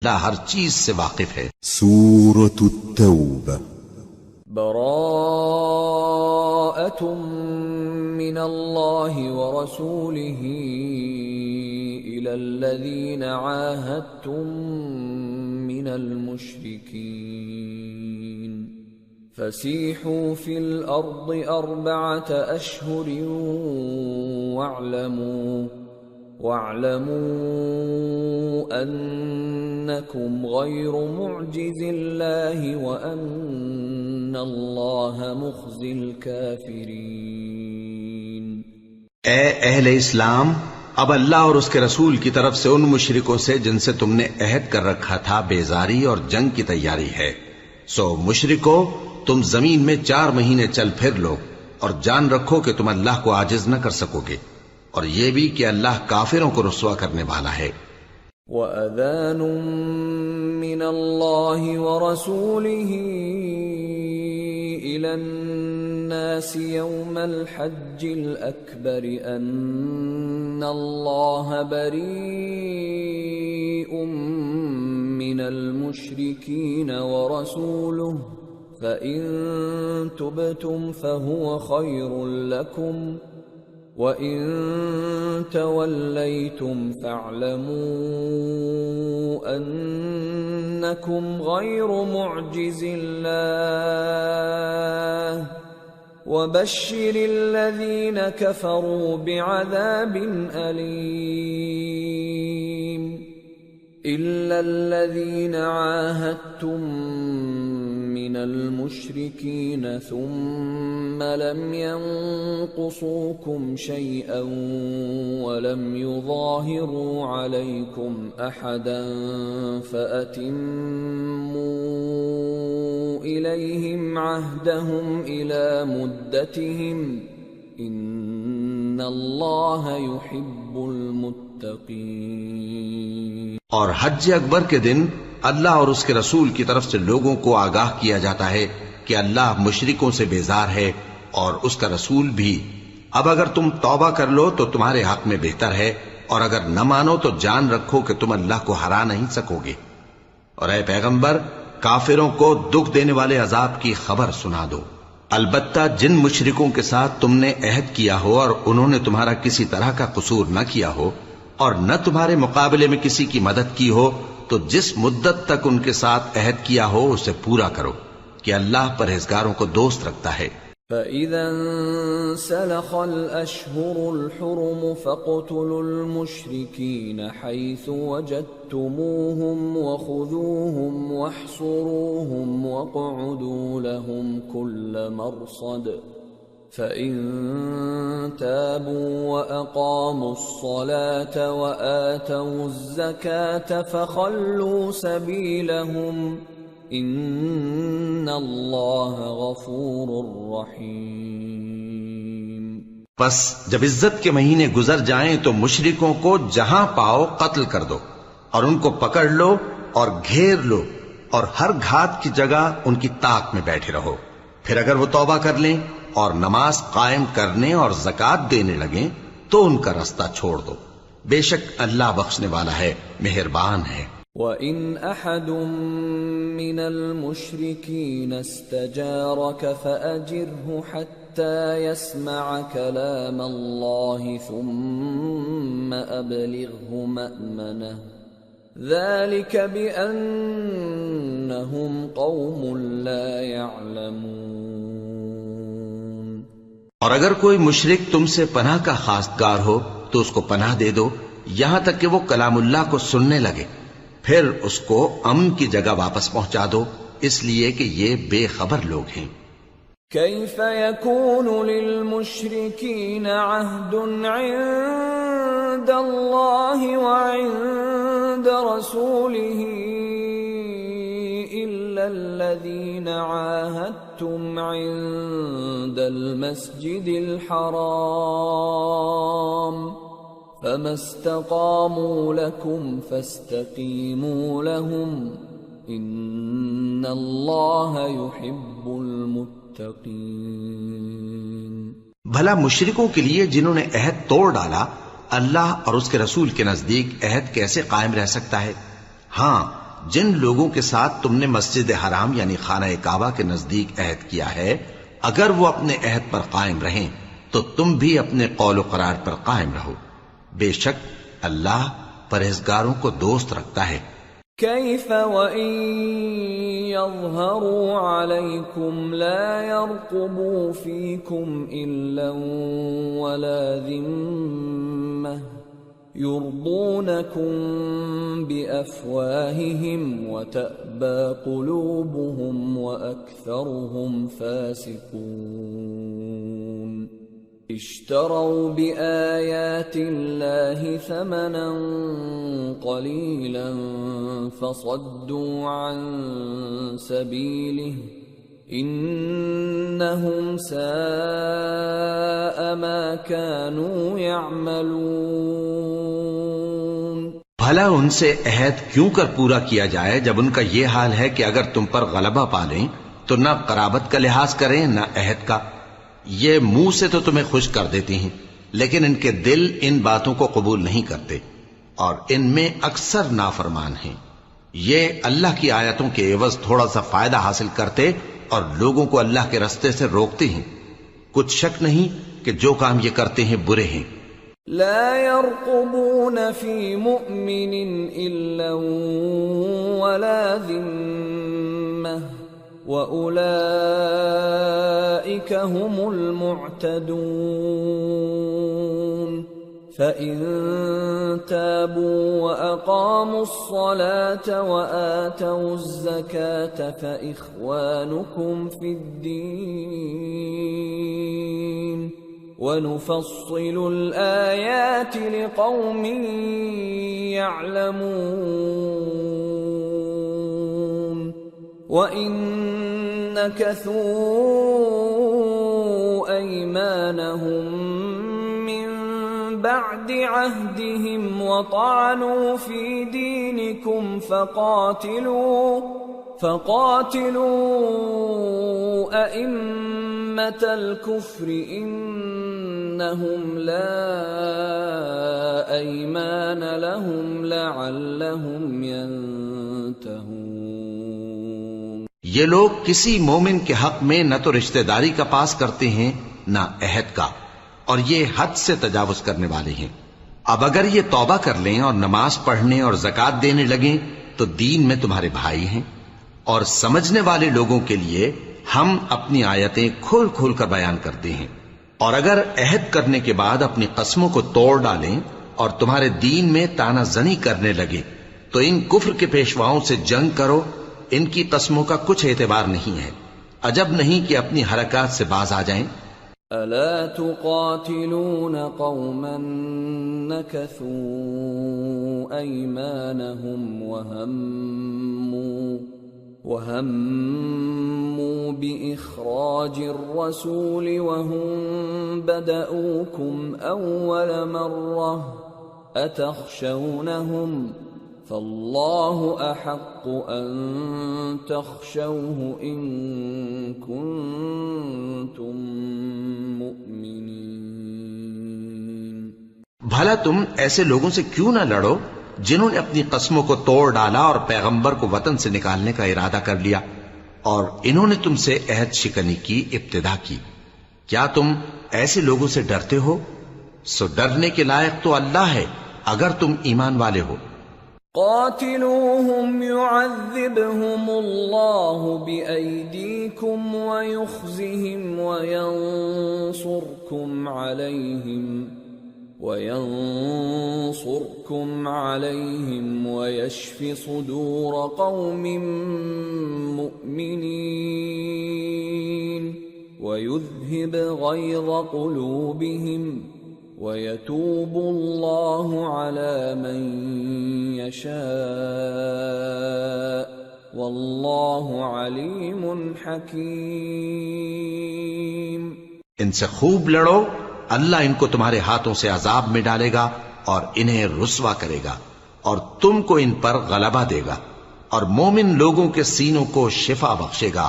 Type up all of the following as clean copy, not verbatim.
اللہ ہر چیز سے واقف ہے۔ سورة التوبة براءة من الله ورسوله إلى الذين عاهدتم من المشركين فسيحوا في الأرض 4 أشهر واعلموا أنكم غير معجز الله وأن الله مخزي الكافرين۔ اے اہل اسلام، اب اللہ اور اس کے رسول کی طرف سے ان مشرکوں سے جن سے تم نے عہد کر رکھا تھا بیزاری اور جنگ کی تیاری ہے، سو مشرکو تم زمین میں 4 مہینے چل پھر لو اور جان رکھو کہ تم اللہ کو عاجز نہ کر سکو گے، اور یہ بھی کہ اللہ کافروں کو رسوا کرنے والا ہے۔ وَأَذَانٌ مِّنَ اللَّهِ وَرَسُولِهِ إِلَى النَّاسِ يَوْمَ الْحَجِّ الْأَكْبَرِ أَنَّ اللَّهَ بَرِيءٌ مِّنَ الْمُشْرِكِينَ وَرَسُولُهُ فَإِن تُبْتُمْ فَهُوَ خَيْرٌ لَّكُمْ وَإِن تَوَلَّيْتُمْ فَاعْلَمُوا أَنَّكُمْ غَيْرُ مُعْجِزِ اللَّهِ وَبَشِّرِ الَّذِينَ كَفَرُوا بِعَذَابٍ أَلِيمٍ إِلَّا الَّذِينَ عَاهَدتُّم مِّنَ الْمُشْرِكِينَ ثُمَّ لَمْ يَنقُصُوكُمْ شَيْئًا وَلَمْ يُظَاهِرُوا عَلَيْكُمْ أَحَدًا فَأَتِمُّوا إِلَيْهِمْ عَهْدَهُمْ إِلَى مُدَّتِهِمْ إِنَّ اللَّهَ يُحِبُّ الْمُتَّقِينَ۔ اور حج اکبر کے دن اللہ اور اس کے رسول کی طرف سے لوگوں کو آگاہ کیا جاتا ہے کہ اللہ مشرکوں سے بیزار ہے اور اس کا رسول بھی۔ اب اگر تم توبہ کر لو تو تمہارے حق میں بہتر ہے، اور اگر نہ مانو تو جان رکھو کہ تم اللہ کو ہرا نہیں سکو گے۔ اور اے پیغمبر، کافروں کو دکھ دینے والے عذاب کی خبر سنا دو۔ البتہ جن مشرکوں کے ساتھ تم نے عہد کیا ہو اور انہوں نے تمہارا کسی طرح کا قصور نہ کیا ہو اور نہ تمہارے مقابلے میں کسی کی مدد کی ہو، تو جس مدت تک ان کے ساتھ عہد کیا ہو اسے پورا کرو، کہ اللہ پرہیزگاروں کو دوست رکھتا ہے۔ فَإِذَا انسَلَخَ الْأَشْهُرُ الْحُرُمُ فَاقْتُلُوا الْمُشْرِكِينَ حَيْثُ وَجَدتُّمُوهُمْ وَخُذُوهُمْ وَاحْصُرُوهُمْ وَاقْعُدُوا لَهُمْ كُلَّ مَرْصَدٍ فَإِن تَابُوا وَأَقَامُوا الصَّلَاةَ وَآتَوُا الزَّكَاةَ فَخَلُّوا سَبِيلَهُمْ إِنَّ اللَّهَ غَفُورٌ رَّحِيمٌ۔ پس جب عزت کے مہینے گزر جائیں تو مشرکوں کو جہاں پاؤ قتل کر دو، اور ان کو پکڑ لو اور گھیر لو، اور ہر گھات کی جگہ ان کی طاق میں بیٹھے رہو۔ پھر اگر وہ توبہ کر لیں اور نماز قائم کرنے اور زکوٰۃ دینے لگیں تو ان کا رستہ چھوڑ دو، بے شک اللہ بخشنے والا ہے، مہربان ہے۔ وَإِنْ أَحَدٌ مِّنَ الْمُشْرِكِينَ اسْتَجَارَكَ فَأَجِرْهُ حَتَّى يَسْمَعَ كَلَامَ اللَّهِ ثُمَّ أَبْلِغْهُ مَأْمَنَهُ ذَلِكَ بِأَنَّهُمْ قَوْمٌ لَا يَعْلَمُونَ۔ اور اگر کوئی مشرک تم سے پناہ کا خواستگار ہو تو اس کو پناہ دے دو یہاں تک کہ وہ کلام اللہ کو سننے لگے، پھر اس کو امن کی جگہ واپس پہنچا دو، اس لیے کہ یہ بے خبر لوگ ہیں۔ كيف يكون للمشركين عهد عند الله وعند رسوله إلا الذين عاهدتم عند المسجد الحرام فما استقاموا لكم فاستقيموا لهم إن الله يحب المتقين۔ بھلا مشرکوں کے لیے جنہوں نے عہد توڑ ڈالا اللہ اور اس کے رسول کے نزدیک عہد کیسے قائم رہ سکتا ہے؟ ہاں، جن لوگوں کے ساتھ تم نے مسجد حرام یعنی خانہ کعبہ کے نزدیک عہد کیا ہے، اگر وہ اپنے عہد پر قائم رہیں تو تم بھی اپنے قول و قرار پر قائم رہو، بے شک اللہ پرہیزگاروں کو دوست رکھتا ہے۔ كيف وإن يظهروا عليكم لا يرقبوا فيكم إلا ولا ذمة يرضونكم بأفواههم وتأبى قلوبهم وأكثرهم فاسقون اشتروا بآيات الله ثمنا قليلا فصدوا عن سبيله إنهم ساء ما كانوا يعملون۔ بھلا ان سے عہد کیوں کر پورا کیا جائے جب ان کا یہ حال ہے کہ اگر تم پر غلبہ پالیں تو نہ قرابت کا لحاظ کریں نہ عہد کا۔ یہ منہ سے تو تمہیں خوش کر دیتی ہیں لیکن ان کے دل ان باتوں کو قبول نہیں کرتے اور ان میں اکثر نافرمان ہیں۔ یہ اللہ کی آیتوں کے عوض تھوڑا سا فائدہ حاصل کرتے اور لوگوں کو اللہ کے رستے سے روکتے ہیں۔ کچھ شک نہیں کہ جو کام یہ کرتے ہیں برے ہیں۔ لا يرقبون في مؤمن إلا ولا ذمة وَأُولَئِكَ هُمُ الْمُعْتَدُونَ فَإِن تَابُوا وَأَقَامُوا الصَّلَاةَ وَآتَوُا الزَّكَاةَ فَإِخْوَانُكُمْ فِي الدِّينِ وَنُفَصِّلُ الْآيَاتِ لِقَوْمٍ يَعْلَمُونَ وَإِن نَكَثُوا أَيْمَانَهُمْ مِنْ بَعْدِ عَهْدِهِمْ وَطَعَنُوا فِي دِينِكُمْ فَقَاتِلُوا أَئِمَّةَ الْكُفْرِ إِنَّهُمْ لَا أَيْمَانَ لَهُمْ لَعَلَّهُمْ يَنْتَهُونَ۔ یہ لوگ کسی مومن کے حق میں نہ تو رشتہ داری کا پاس کرتے ہیں نہ عہد کا، اور یہ حد سے تجاوز کرنے والے ہیں۔ اب اگر یہ توبہ کر لیں اور نماز پڑھنے اور زکوٰۃ دینے لگیں تو دین میں تمہارے بھائی ہیں، اور سمجھنے والے لوگوں کے لیے ہم اپنی آیتیں کھول کھول کر بیان کرتے ہیں۔ اور اگر عہد کرنے کے بعد اپنی قسموں کو توڑ ڈالیں اور تمہارے دین میں تانا زنی کرنے لگے تو ان کفر کے پیشواؤں سے جنگ کرو، ان کی قسموں کا کچھ اعتبار نہیں ہے، عجب نہیں کہ اپنی حرکات سے باز آ جائیں۔ ألا تقاتلون قوما نكثوا أيمانهم وهموا بإخراج الرسول وهم بدأوكم أول مرة أتخشونهم فالله أحق أن تخشوه إن كنتم مؤمنين۔ بھلا تم ایسے لوگوں سے کیوں نہ لڑو جنہوں نے اپنی قسموں کو توڑ ڈالا اور پیغمبر کو وطن سے نکالنے کا ارادہ کر لیا، اور انہوں نے تم سے عہد شکنی کی ابتدا کی۔ کیا تم ایسے لوگوں سے ڈرتے ہو؟ سو ڈرنے کے لائق تو اللہ ہے اگر تم ایمان والے ہو۔ قاتلوهم يعذبهم الله بأيديكم ويخزهم وينصركم عليهم ويشف صدور قوم مؤمنين ويذهب غيظ قلوبهم وَيَتُوبُ اللَّهُ عَلَى مَن يَشَاءُ وَاللَّهُ عَلِيمٌ حَكِيمٌ۔ ان سے خوب لڑو، اللہ ان کو تمہارے ہاتھوں سے عذاب میں ڈالے گا اور انہیں رسوا کرے گا، اور تم کو ان پر غلبہ دے گا، اور مومن لوگوں کے سینوں کو شفا بخشے گا،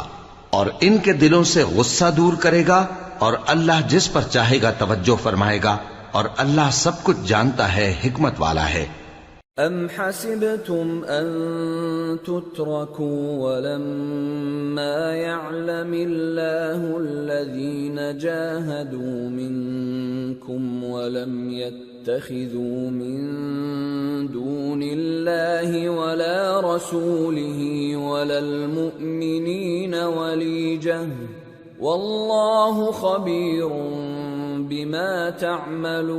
اور ان کے دلوں سے غصہ دور کرے گا، اور اللہ جس پر چاہے گا توجہ فرمائے گا، اور اللہ سب کچھ جانتا ہے، حکمت والا ہے۔ أَمْ حَسِبْتُمْ أَن تُتْرَكُوا وَلَمَّا يَعْلَمِ اللَّهُ الَّذِينَ جَاهَدُوا مِنكُمْ وَلَمْ يَتَّخِذُوا مِن دُونِ اللَّهِ وَلَا رَسُولِهِ وَلَا الْمُؤْمِنِينَ وَلِيجَةً وَاللَّهُ خَبِيرٌ بِمَا تَعْمَلُونَ۔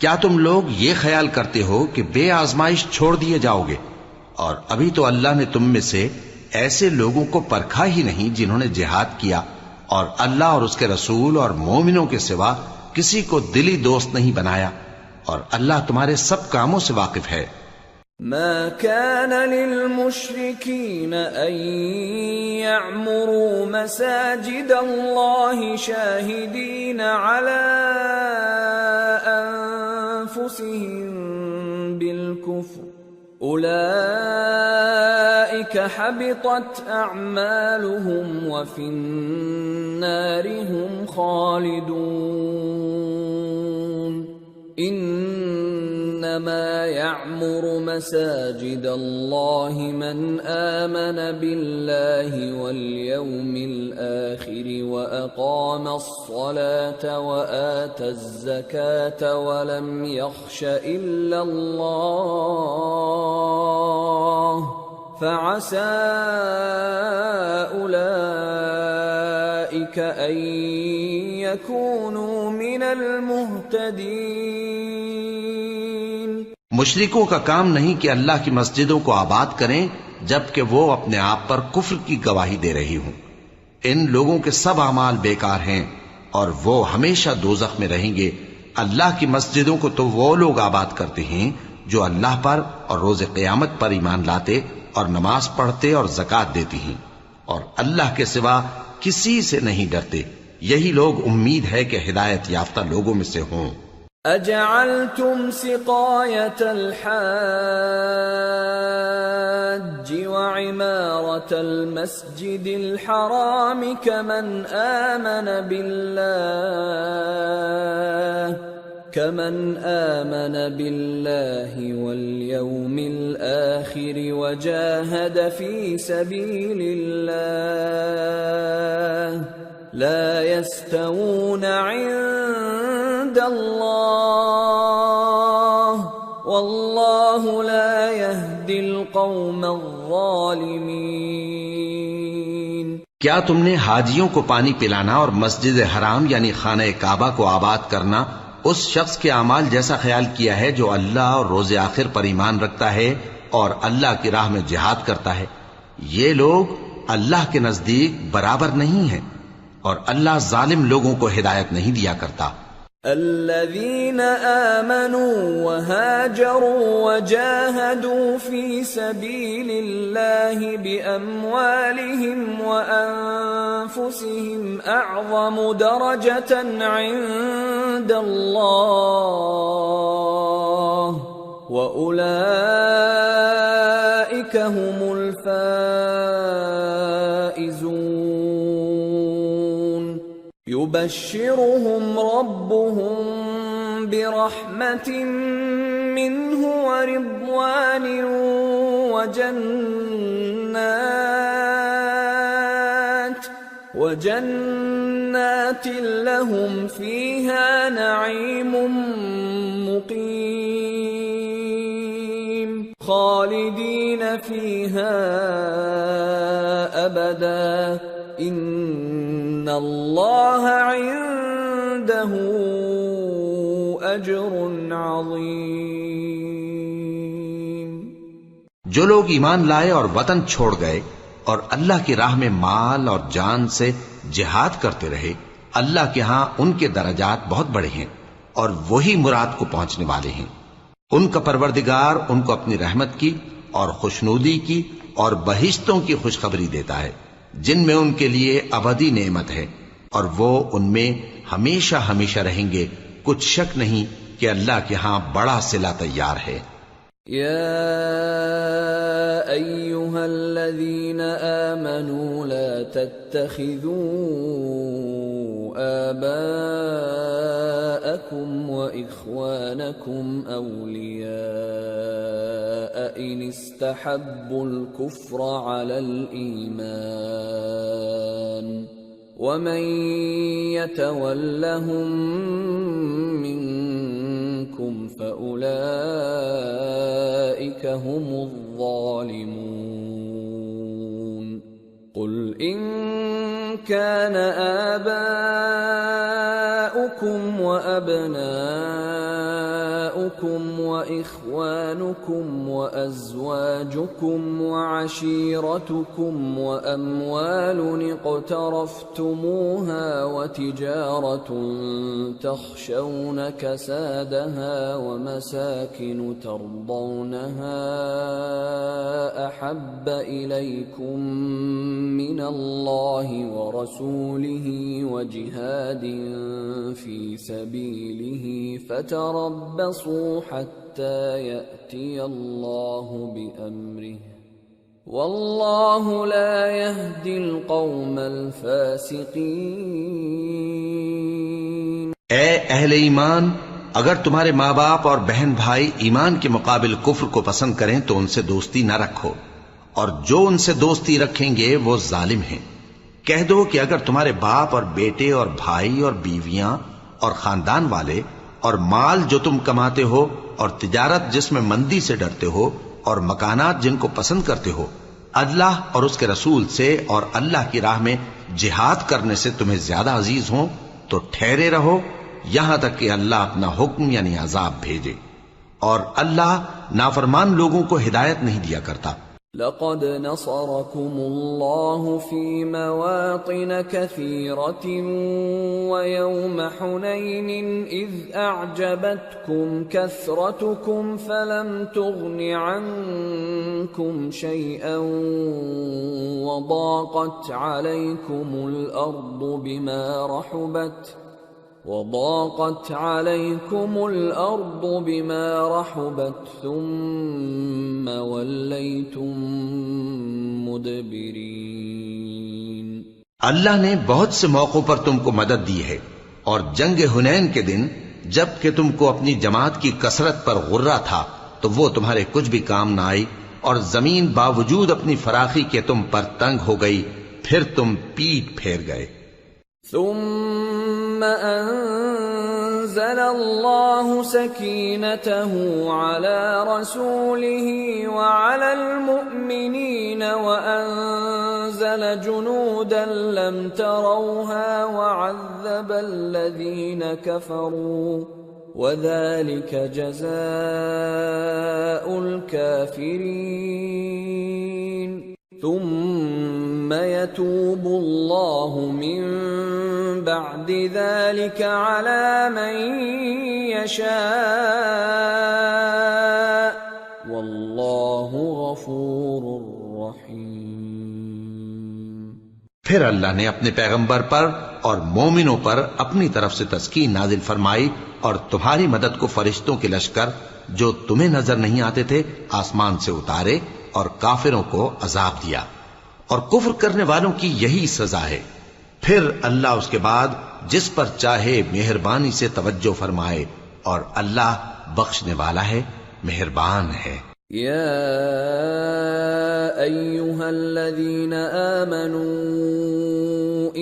کیا تم لوگ یہ خیال کرتے ہو کہ بے آزمائش چھوڑ دیے جاؤ گے؟ اور ابھی تو اللہ نے تم میں سے ایسے لوگوں کو پرکھا ہی نہیں جنہوں نے جہاد کیا اور اللہ اور اس کے رسول اور مومنوں کے سوا کسی کو دلی دوست نہیں بنایا، اور اللہ تمہارے سب کاموں سے واقف ہے۔ ما كان للمشركين أن يعمروا مساجد الله شاهدين على أنفسهم بالكفر أولئك حبطت أعمالهم وفي النار هم خالدون۔ انما يعمر مساجد الله من آمن بالله واليوم الآخر وأقام الصلاة وآتى الزكاة ولم يخش إلا الله فعسى أولئك أن يكونوا من المهتدين۔ مشرکوں کا کام نہیں کہ اللہ کی مسجدوں کو آباد کریں جبکہ وہ اپنے آپ پر کفر کی گواہی دے رہی ہوں۔ ان لوگوں کے سب اعمال بیکار ہیں اور وہ ہمیشہ دوزخ میں رہیں گے۔ اللہ کی مسجدوں کو تو وہ لوگ آباد کرتے ہیں جو اللہ پر اور روز قیامت پر ایمان لاتے اور نماز پڑھتے اور زکوٰۃ دیتی ہیں، اور اللہ کے سوا کسی سے نہیں ڈرتے۔ یہی لوگ امید ہے کہ ہدایت یافتہ لوگوں میں سے ہوں۔ اجعلتم سقاية الحاج وعمارة المسجد الحرام كمن آمن بالله واليوم الآخر وجاهد في سبيل الله لا يستوون عند الله والله لا يهدي القوم الظالمين۔ کیا تم نے حاجیوں کو پانی پلانا اور مسجد حرام یعنی خانہ کعبہ کو آباد کرنا اس شخص کے اعمال جیسا خیال کیا ہے جو اللہ اور روز آخر پر ایمان رکھتا ہے اور اللہ کی راہ میں جہاد کرتا ہے؟ یہ لوگ اللہ کے نزدیک برابر نہیں ہیں، اور اللہ ظالم لوگوں کو ہدایت نہیں دیا کرتا۔ الذين آمنوا وهاجروا وجاهدوا في سبيل الله بأموالهم وأنفسهم أعظم درجة عند الله وأولئك هم الفائزون۔ يبشرهم ربهم برحمة منه ورضوان وجنات لهم فيها نعيم مقيم خالدين فيها أبدا ان اللہ عنده اجر عظیم۔ جو لوگ ایمان لائے اور وطن چھوڑ گئے اور اللہ کی راہ میں مال اور جان سے جہاد کرتے رہے، اللہ کے ہاں ان کے درجات بہت بڑے ہیں اور وہی مراد کو پہنچنے والے ہیں۔ ان کا پروردگار ان کو اپنی رحمت کی اور خوشنودی کی اور بہشتوں کی خوشخبری دیتا ہے جن میں ان کے لیے ابدی نعمت ہے، اور وہ ان میں ہمیشہ ہمیشہ رہیں گے۔ کچھ شک نہیں کہ اللہ کے ہاں بڑا صلہ تیار ہے۔ يا أيها الذين آمنوا لا تتخذوا آباءكم وإخوانكم إخوانكم أولياء إن استحبوا الكفر على الإيمان ومن يتولهم منكم فأولئك هم الظالمون قل إن كان آباؤكم وأبناؤكم وإخوانكم وأزواجكم وعشيرتكم وأموال اقترفتموها وتجارة تخشون كسادها ومساكن ترضونها أحب إليكم من الله ورسوله وجهاد في سبيله فتربصوا حتى يأتي الله بأمره والله لا يهدي القوم الفاسقين۔ اے اہل ایمان، اگر تمہارے ماں باپ اور بہن بھائی ایمان کے مقابل کفر کو پسند کریں تو ان سے دوستی نہ رکھو، اور جو ان سے دوستی رکھیں گے وہ ظالم ہیں۔ کہہ دو کہ اگر تمہارے باپ اور بیٹے اور بھائی اور بیویاں اور خاندان والے اور مال جو تم کماتے ہو اور تجارت جس میں مندی سے ڈرتے ہو اور مکانات جن کو پسند کرتے ہو اللہ اور اس کے رسول سے اور اللہ کی راہ میں جہاد کرنے سے تمہیں زیادہ عزیز ہوں تو ٹھہرے رہو یہاں تک کہ اللہ اپنا حکم یعنی عذاب بھیجے، اور اللہ نافرمان لوگوں کو ہدایت نہیں دیا کرتا۔ لقد نصركم الله في مواطن كثيرة ويوم حنين إذ أعجبتكم كثرتكم فلم تغن عنكم شيئا وضاقت عليكم الأرض بما رحبت ثم وليتم مدبرين۔ اللہ نے بہت سے موقعوں پر تم کو مدد دی ہے، اور جنگ حنین کے دن جب کہ تم کو اپنی جماعت کی کثرت پر غرہ تھا تو وہ تمہارے کچھ بھی کام نہ آئی، اور زمین باوجود اپنی فراخی کے تم پر تنگ ہو گئی، پھر تم پیٹ پھیر گئے۔ ثم أنزل الله سكينته على رسوله وعلى المؤمنين وأنزل جنودا لم تروها وعذب الذين كفروا وذلك جزاء الكافرين ثم يتوب الله من بعد ذلك على من يشاء والله غفور رحيم۔ پھر اللہ نے اپنے پیغمبر پر اور مومنوں پر اپنی طرف سے تسکین نازل فرمائی، اور تمہاری مدد کو فرشتوں کے لشکر جو تمہیں نظر نہیں آتے تھے آسمان سے اتارے، اور کافروں کو عذاب دیا، اور کفر کرنے والوں کی یہی سزا ہے۔ پھر اللہ اس کے بعد جس پر چاہے مہربانی سے توجہ فرمائے، اور اللہ بخشنے والا ہے، مہربان ہے۔ یا ایھا الذین آمنوا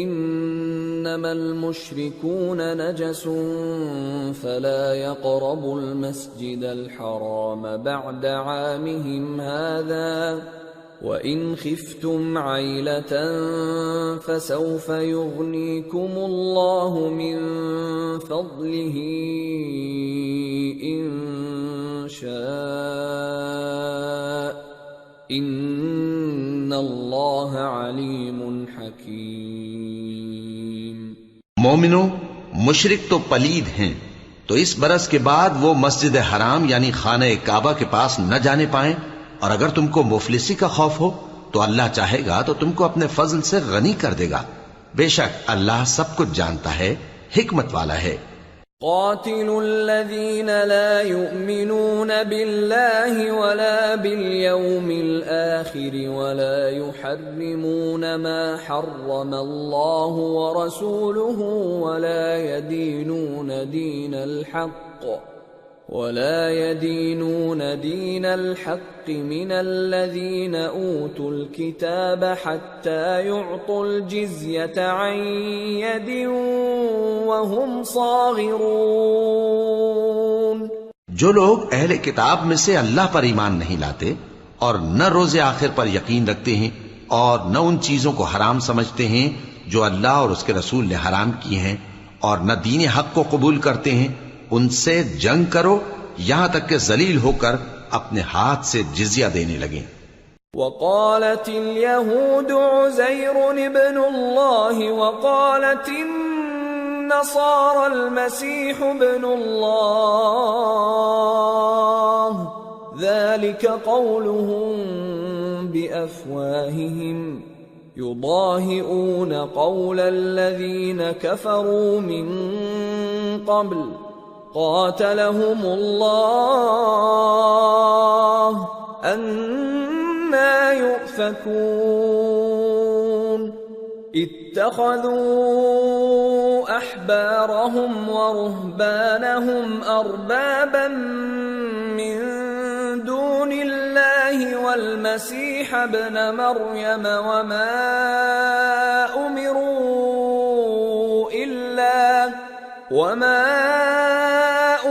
انما المشركون نجس فلا يقربوا المسجد الحرام بعد عامهم هذا وَإِنْ خِفْتُمْ عَيْلَةً فَسَوْفَ يُغْنِيكُمُ اللَّهُ مِنْ فَضْلِهِ إِنْ شَاءَ إِنَّ اللَّهَ عَلِيمٌ حَكِيمٌ۔ مومنوں، مشرک تو پلید ہیں، تو اس برس کے بعد وہ مسجد حرام یعنی خانہ کعبہ کے پاس نہ جانے پائیں، اور اگر تم کو مفلسی کا خوف ہو تو اللہ چاہے گا تو تم کو اپنے فضل سے غنی کر دے گا، بے شک اللہ سب کچھ جانتا ہے، حکمت والا ہے۔ قاتلوا الذين لا يؤمنون بالله ولا باليوم الآخر ولا يحرمون ما حرم الله ورسوله ولا يدينون دين الحق ولا يدينون دين الحق من الذين أوتوا الكتاب حتى يعطوا الجزية عن يد وهم صاغرون. جو لوگ اہل کتاب میں سے اللہ پر ایمان نہیں لاتے اور نہ روز آخر پر یقین رکھتے ہیں اور نہ ان چیزوں کو حرام سمجھتے ہیں جو اللہ اور اس کے رسول نے حرام کیے ہیں اور نہ دین حق کو قبول کرتے ہیں، ان سے جنگ کرو یہاں تک کہ ذلیل ہو کر اپنے ہاتھ سے جزیہ دینے لگیں. وقالت اليهود عزير ابن الله وقالت النصارى المسيح ابن الله ذلك قولهم بأفواههم يضاهئون قول الذين كفروا من قبل قاتلهم الله أنى يؤفكون. اتخذوا أحبارهم ورهبانهم أربابا من دون الله والمسيح ابن مريم وما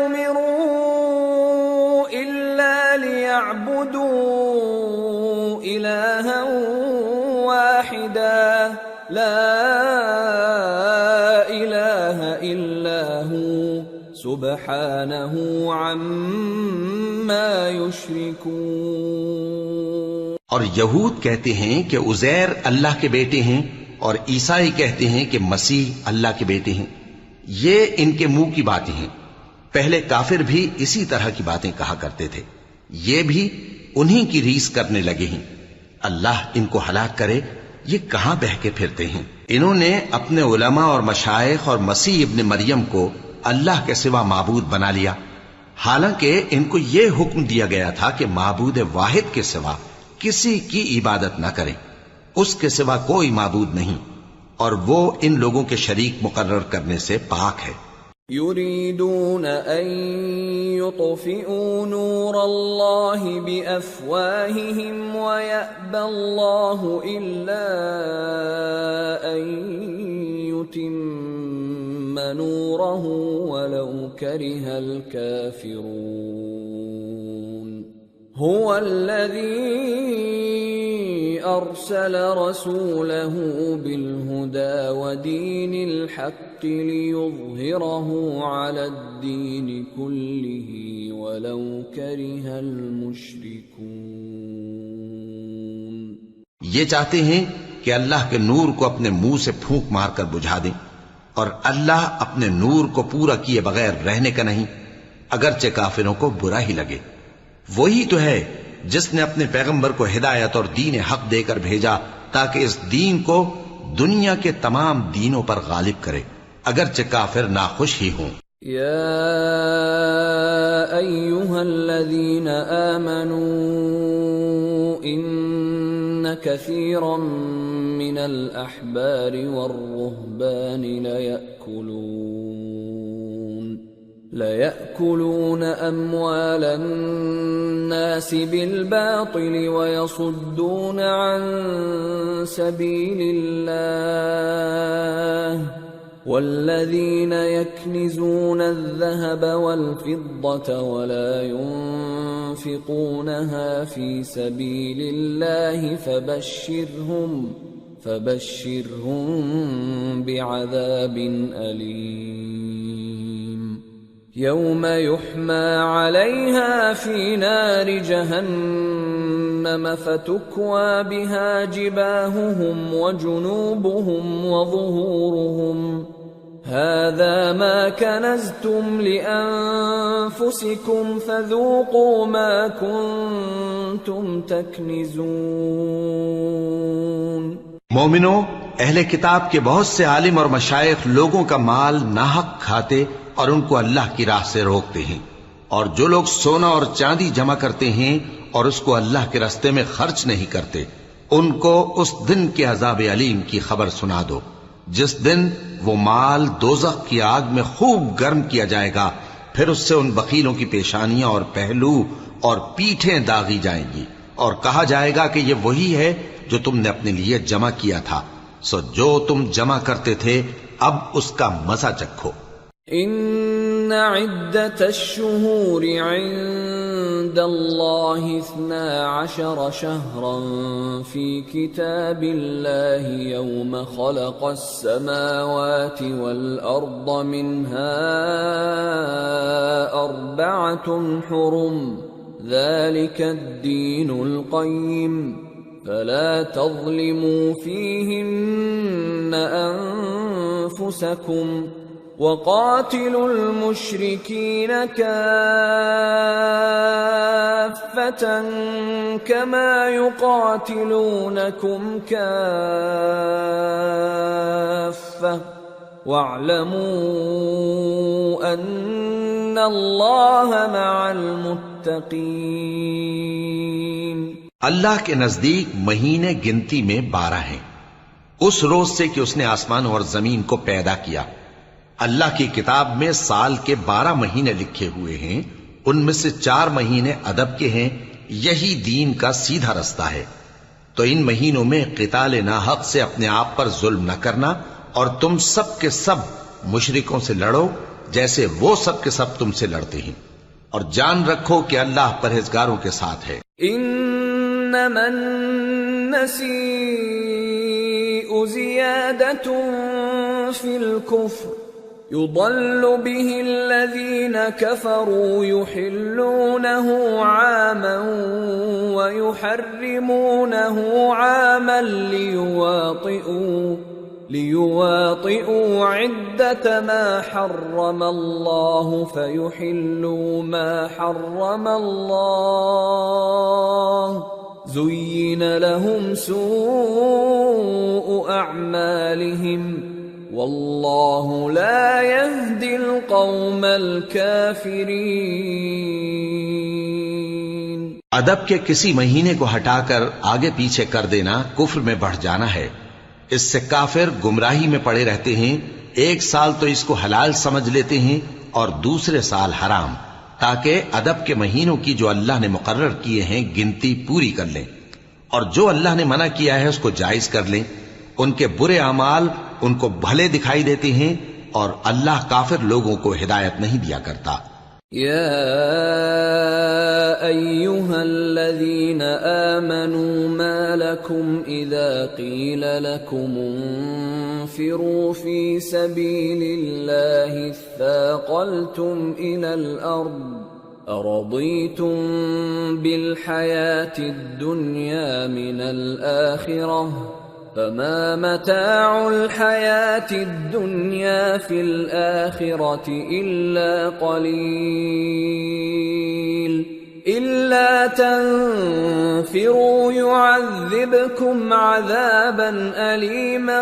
أمروا إلا ليعبدوا إلها واحدا لا إله إلا هو سبحانه عما يشركون. اور یہود کہتے ہیں کہ عزیر اللہ کے بیٹے ہیں اور عیسائی کہتے ہیں کہ مسیح اللہ کے بیٹے ہیں. یہ ان کے منہ کی باتیں ہیں. پہلے کافر بھی اسی طرح کی باتیں کہا کرتے تھے، یہ بھی انہی کی ریس کرنے لگے ہیں. اللہ ان کو ہلاک کرے، یہ کہاں بہہ کے پھرتے ہیں. انہوں نے اپنے علماء اور مشائخ اور مسیح ابن مریم کو اللہ کے سوا معبود بنا لیا، حالانکہ ان کو یہ حکم دیا گیا تھا کہ معبود واحد کے سوا کسی کی عبادت نہ کریں، اس کے سوا کوئی معبود نہیں، اور وہ ان لوگوں کے شریک مقرر کرنے سے پاک ہے. يريدون أن يطفئوا نور الله بأفواههم ويأبى الله إلا أن يتم نوره ولو كره الكافرون. هو الذي أرسل رسوله بالهدى ودين الحق ليظهره على الدين كله ولو كره المشركون. یہ چاہتے ہیں کہ اللہ کے نور کو اپنے منہ سے پھونک مار کر بجھا دیں، اور اللہ اپنے نور کو پورا کیے بغیر رہنے کا نہیں، اگرچہ کافروں کو برا ہی لگے. وہی تو ہے جس نے اپنے پیغمبر کو ہدایت اور دین حق دے کر بھیجا تاکہ اس دین کو دنیا کے تمام دینوں پر غالب کرے، اگرچہ کافر ناخوش ہی ہوں. یا ایھا الذین آمنوا ان کثیرا من الاحبار والرهبان ليأكلون أموال الناس بالباطل ويصدون عن سبيل الله والذين يكنزون الذهب والفضة ولا ينفقونها في سبيل الله فبشرهم بعذاب أليم يوم يحمى عليها في نار جهنم فتكوى بها جباههم وجنوبهم وظهورهم هذا ما كنزتم لأنفسكم فذوقوا ما كنتم تكنزون. مومنو، اہل کتاب کے بہت سے عالم اور مشائخ لوگوں کا مال ناحق کھاتے اور ان کو اللہ کی راہ سے روکتے ہیں، اور جو لوگ سونا اور چاندی جمع کرتے ہیں اور اس کو اللہ کے راستے میں خرچ نہیں کرتے، ان کو اس دن کے عذاب علیم کی خبر سنا دو، جس دن وہ مال دوزخ کی آگ میں خوب گرم کیا جائے گا پھر اس سے ان بخیلوں کی پیشانیاں اور پہلو اور پیٹھیں داغی جائیں گی، اور کہا جائے گا کہ یہ وہی ہے جو تم نے اپنے لیے جمع کیا تھا، سو جو تم جمع کرتے تھے اب اس کا مزہ چکھو۔ ان عدت الشہور عند اللہ 12 شہرا فی کتاب اللہ یوم خلق السماوات والارض منها 4 حرم ذلك الدین القیم فلا تظلموا فيهن أنفسكم وقاتلوا المشركين كافة كما يقاتلونكم كافة واعلموا أن الله مع المتقين۔ اللہ کے نزدیک مہینے گنتی میں 12 ہیں، اس روز سے کہ اس نے آسمان اور زمین کو پیدا کیا۔ اللہ کی کتاب میں سال کے 12 مہینے لکھے ہوئے ہیں، ان میں سے 4 مہینے ادب کے ہیں، یہی دین کا سیدھا رستہ ہے۔ تو ان مہینوں میں قتال ناحق سے اپنے آپ پر ظلم نہ کرنا، اور تم سب کے سب مشرکوں سے لڑو جیسے وہ سب کے سب تم سے لڑتے ہیں، اور جان رکھو کہ اللہ پرہیزگاروں کے ساتھ ہے۔ انما النسیء زیادۃ فی الکفر يضل به الذين كفروا يحلونه عاما ويحرمونه عاما ليواطئوا عدة ما حرم الله فيحلوا ما حرم الله زين لهم سوء أعمالهم واللہ لا يهدی القوم الکافرین۔ ادب کے کسی مہینے کو ہٹا کر آگے پیچھے کر دینا کفر میں بڑھ جانا ہے، اس سے کافر گمراہی میں پڑے رہتے ہیں۔ ایک سال تو اس کو حلال سمجھ لیتے ہیں اور دوسرے سال حرام، تاکہ ادب کے مہینوں کی جو اللہ نے مقرر کیے ہیں گنتی پوری کر لیں، اور جو اللہ نے منع کیا ہے اس کو جائز کر لیں۔ ان کے برے اعمال ان کو بھلے دکھائی دیتے ہیں، اور اللہ کافر لوگوں کو ہدایت نہیں دیا کرتا۔ یا ایہا الذین آمنوا ما لکم اذا قیل لکم انفروا فی سبیل اللہ اثاقلتم الى الارض ارضیتم بالحیاة الدنیا من الآخرہ فما متاع الحياة الدنيا في الآخرة إلا قليل إلا تنفروا يعذبكم عذابا أليما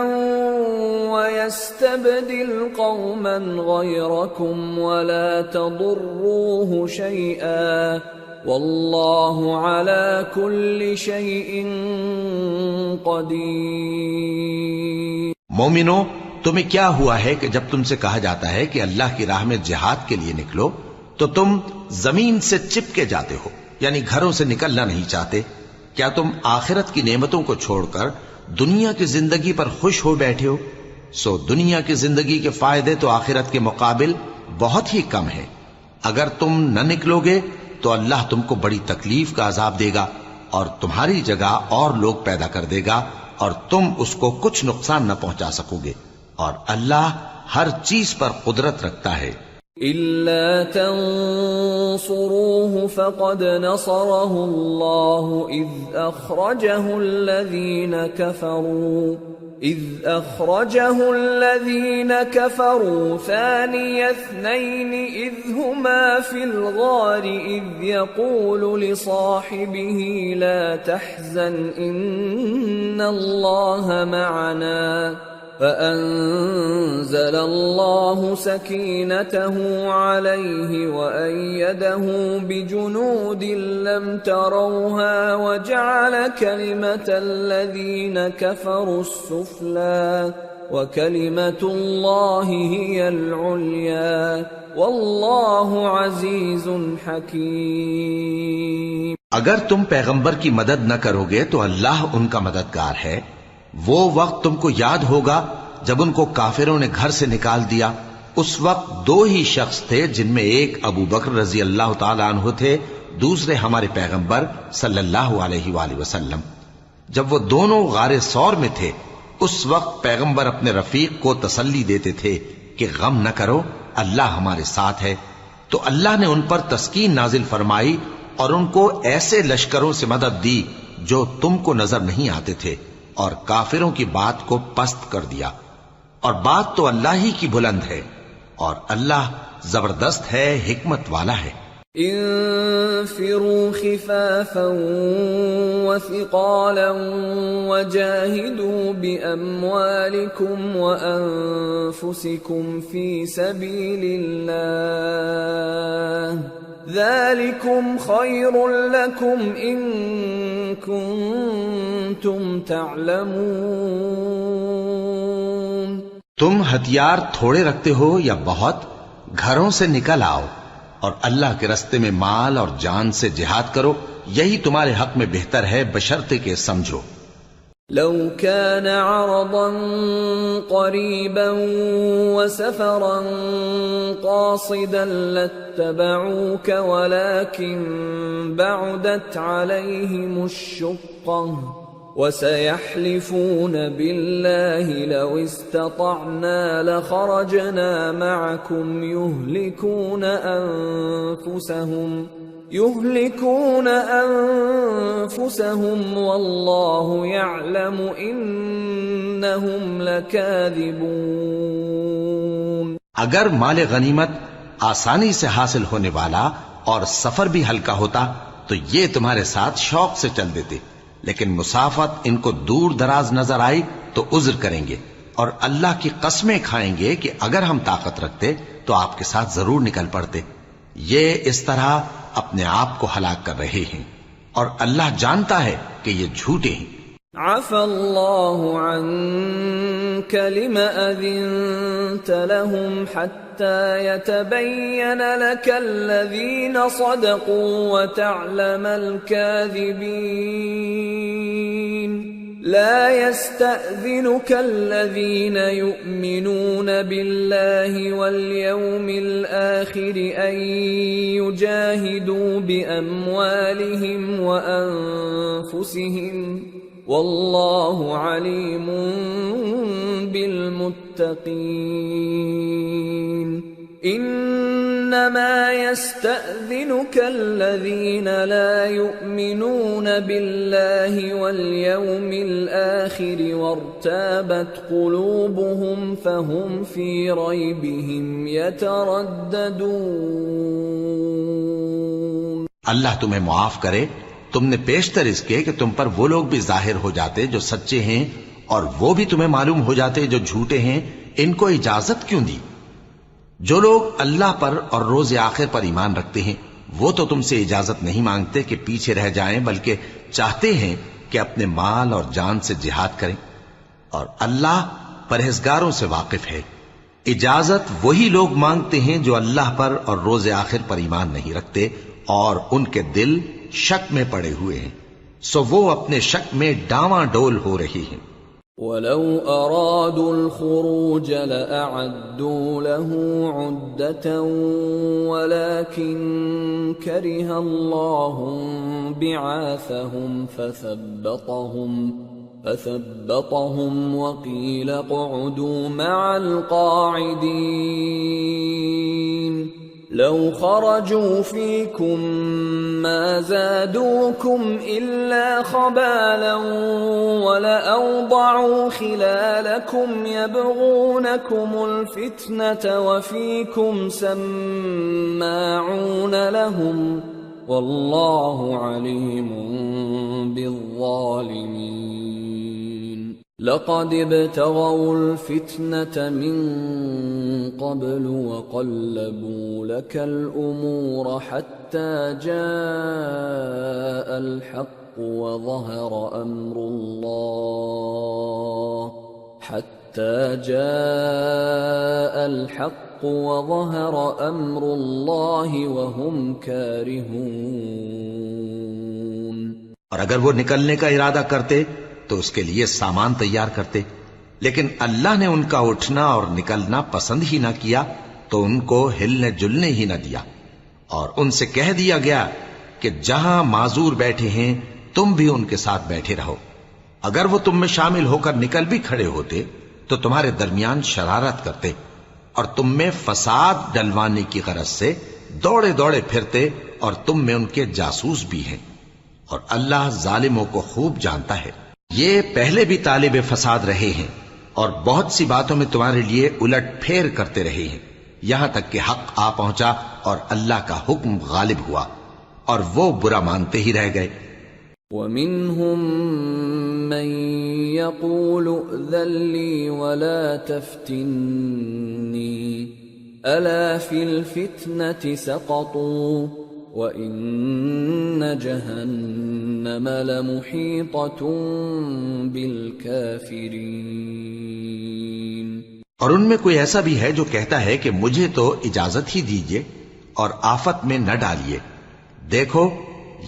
ويستبدل قوما غيركم ولا تضروه شيئا واللہ علی کل شیء قدیر۔ مومنو، تمہیں کیا ہوا ہے کہ جب تم سے کہا جاتا ہے کہ اللہ کی راہ میں جہاد کے لیے نکلو تو تم زمین سے چپکے جاتے ہو، یعنی گھروں سے نکلنا نہیں چاہتے؟ کیا تم آخرت کی نعمتوں کو چھوڑ کر دنیا کی زندگی پر خوش ہو بیٹھے ہو؟ سو دنیا کی زندگی کے فائدے تو آخرت کے مقابل بہت ہی کم ہے۔ اگر تم نہ نکلو گے تو اللہ تم کو بڑی تکلیف کا عذاب دے گا، اور تمہاری جگہ اور لوگ پیدا کر دے گا، اور تم اس کو کچھ نقصان نہ پہنچا سکو گے، اور اللہ ہر چیز پر قدرت رکھتا ہے۔ إِلَّا تَنصُرُوهُ فَقَدْ نَصَرَهُ اللَّهُ إِذْ أَخْرَجَهُ الَّذِينَ كَفَرُوا ثَانِيَ اثْنَيْنِ إِذْ هُمَا فِي الْغَارِ إِذْ يَقُولُ لِصَاحِبِهِ لَا تَحْزَنْ إِنَّ اللَّهَ مَعَنَا فَأَنزَلَ اللَّهُ سَكِينَتَهُ عَلَيْهِ وَأَيَّدَهُ بِجُنُودٍ لَّمْ تَرَوْهَا وَجَعَلَ كَلِمَةَ الَّذِينَ كَفَرُوا السُّفْلَىٰ وَكَلِمَةُ اللَّهِ هِيَ الْعُلْيَا وَاللَّهُ عَزِيزٌ حَكِيمٌ۔ اگر تم پیغمبر کی مدد نہ کرو گے تو اللہ ان کا مددگار ہے۔ وہ وقت تم کو یاد ہوگا جب ان کو کافروں نے گھر سے نکال دیا۔ اس وقت دو ہی شخص تھے، جن میں ایک ابو بکر رضی اللہ تعالی عنہ تھے، دوسرے ہمارے پیغمبر صلی اللہ علیہ وآلہ وسلم۔ جب وہ دونوں غار ثور میں تھے، اس وقت پیغمبر اپنے رفیق کو تسلی دیتے تھے کہ غم نہ کرو، اللہ ہمارے ساتھ ہے۔ تو اللہ نے ان پر تسکین نازل فرمائی اور ان کو ایسے لشکروں سے مدد دی جو تم کو نظر نہیں آتے تھے، اور کافروں کی بات کو پست کر دیا۔ اور بات تو اللہ ہی کی بلند ہے، اور اللہ زبردست ہے، حکمت والا ہے۔ انفروا خفافا وثقالا وجاهدوا بأموالكم وأنفسكم في سبيل الله ذلكم خير لكم إن كنتم تعلمون۔ تم ہتھیار تھوڑے رکھتے ہو یا بہت، گھروں سے نکل آؤ اور اللہ کے رستے میں مال اور جان سے جہاد کرو، یہی تمہارے حق میں بہتر ہے، بشرطے کہ سمجھو۔ لو كان عرضا قريبا وسفرا قاصدا لاتبعوك ولكن بعدت عليهم الشقة وسيحلفون بالله لو استطعنا لخرجنا معكم يهلكون أنفسهم والله يعلم إنهم لكاذبون۔ اگر مال غنیمت آسانی سے حاصل ہونے والا اور سفر بھی ہلکا ہوتا تو یہ تمہارے ساتھ شوق سے چل دیتے، لیکن مسافت ان کو دور دراز نظر آئی تو عذر کریں گے، اور اللہ کی قسمیں کھائیں گے کہ اگر ہم طاقت رکھتے تو آپ کے ساتھ ضرور نکل پڑتے۔ یہ اس طرح اپنے آپ کو ہلاک کر رہے ہیں، اور اللہ جانتا ہے کہ یہ جھوٹے ہیں۔ عفا اللہ عنك لم أذنت لهم حتى يتبين لك الذين صدقوا وتعلم الكاذبين۔ لا يستأذنك الذين يؤمنون بالله واليوم الآخر أن يجاهدوا بأموالهم وأنفسهم والله عليم بالمتقين۔ انما يستأذنك الذين لا يؤمنون بالله واليوم الآخر وارتابت قلوبهم فهم في ريبهم يترددون۔ اللہ تمہیں معاف کرے، تم نے پیشتر اس کے کہ تم پر وہ لوگ بھی ظاہر ہو جاتے جو سچے ہیں، اور وہ بھی تمہیں معلوم ہو جاتے جو جھوٹے ہیں۔ ان کو اجازت کیوں دی؟ جو لوگ اللہ پر اور روز آخر پر ایمان رکھتے ہیں وہ تو تم سے اجازت نہیں مانگتے کہ پیچھے رہ جائیں، بلکہ چاہتے ہیں کہ اپنے مال اور جان سے جہاد کریں، اور اللہ پرہیزگاروں سے واقف ہے۔ اجازت وہی لوگ مانگتے ہیں جو اللہ پر اور روز آخر پر ایمان نہیں رکھتے اور ان کے دل شک میں پڑے ہوئے ہیں، سو وہ اپنے شک میں ڈاواں ڈول ہو رہی ہیں۔ وَلَوْ أَرَادُوا الْخُرُوجَ لَأَعَدُّوا لَهُ عُدَّةً وَلَكِنْ كَرِهَ اللَّهُ بِعَاثَهُمْ فَثَبَّطَهُمْ وَقِيلَ اقْعُدُوا مَعَ الْقَاعِدِينَ۔ لو خرجوا فيكم ما زادوكم إلا خبالا ولأوضعوا خلالكم يبغونكم الفتنة وفيكم سماعون لهم والله عليم بالظالمين۔ لقد ابتغوا الفتنة من قبل وقلبوا لك الأمور حتى جاء الحق وظهر أمر الله حتى جاء الحق وظهر أمر الله وهم كارهون۔ اور اگر وہ نکلنے کا ارادہ کرتے تو اس کے لیے سامان تیار کرتے، لیکن اللہ نے ان کا اٹھنا اور نکلنا پسند ہی نہ کیا تو ان کو ہلنے جلنے ہی نہ دیا، اور ان سے کہہ دیا گیا کہ جہاں معذور بیٹھے ہیں تم بھی ان کے ساتھ بیٹھے رہو۔ اگر وہ تم میں شامل ہو کر نکل بھی کھڑے ہوتے تو تمہارے درمیان شرارت کرتے اور تم میں فساد ڈلوانے کی غرض سے دوڑے دوڑے پھرتے، اور تم میں ان کے جاسوس بھی ہیں، اور اللہ ظالموں کو خوب جانتا ہے۔ یہ پہلے بھی طالب فساد رہے ہیں اور بہت سی باتوں میں تمہارے لیے الٹ پھیر کرتے رہے ہیں، یہاں تک کہ حق آ پہنچا اور اللہ کا حکم غالب ہوا اور وہ برا مانتے ہی رہ گئے۔ وَمِنْهُمْ مَنْ يَقُولُ ائْذَنْ لِي وَلَا تَفْتِنِّي أَلَا فِي الْفِتْنَةِ سَقَطُوا وَإِنَّ جَهَنَّمَ لَمُحِيطَةٌ بِالْكَافِرِينَ۔ اور ان میں کوئی ایسا بھی ہے جو کہتا ہے کہ مجھے تو اجازت ہی دیجئے اور آفت میں نہ ڈالیے، دیکھو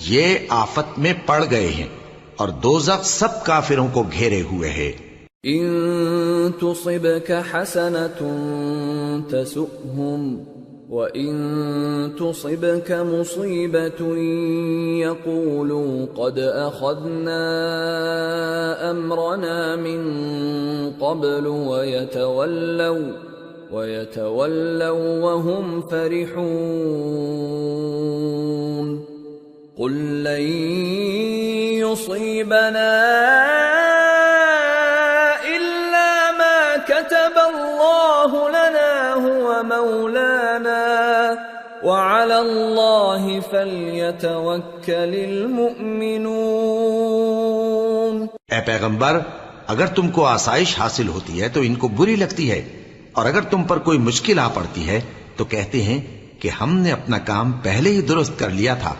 یہ آفت میں پڑ گئے ہیں اور دوزخ سب کافروں کو گھیرے ہوئے ہے۔ ان تصبك حسنة تسؤهم وَإِن تُصِبْكَ مُصِيبَةٌ يَقُولُوا قَدْ أَخَذْنَا أَمْرَنَا مِنْ قَبْلُ وَيَتَوَلَّوْا وَهُمْ فَرِحُونَ قُلْ لَنْ يُصِيبَنَا إِلَّا مَا كَتَبَ اللَّهُ لَنَا هُوَ مَوْلَانَا وَعَلَى اللَّهِ فَلْيَتَوَكَّلِ الْمُؤْمِنُونَ۔ اے پیغمبر، اگر تم کو آسائش حاصل ہوتی ہے تو ان کو بری لگتی ہے، اور اگر تم پر کوئی مشکل آ پڑتی ہے تو کہتے ہیں کہ ہم نے اپنا کام پہلے ہی درست کر لیا تھا،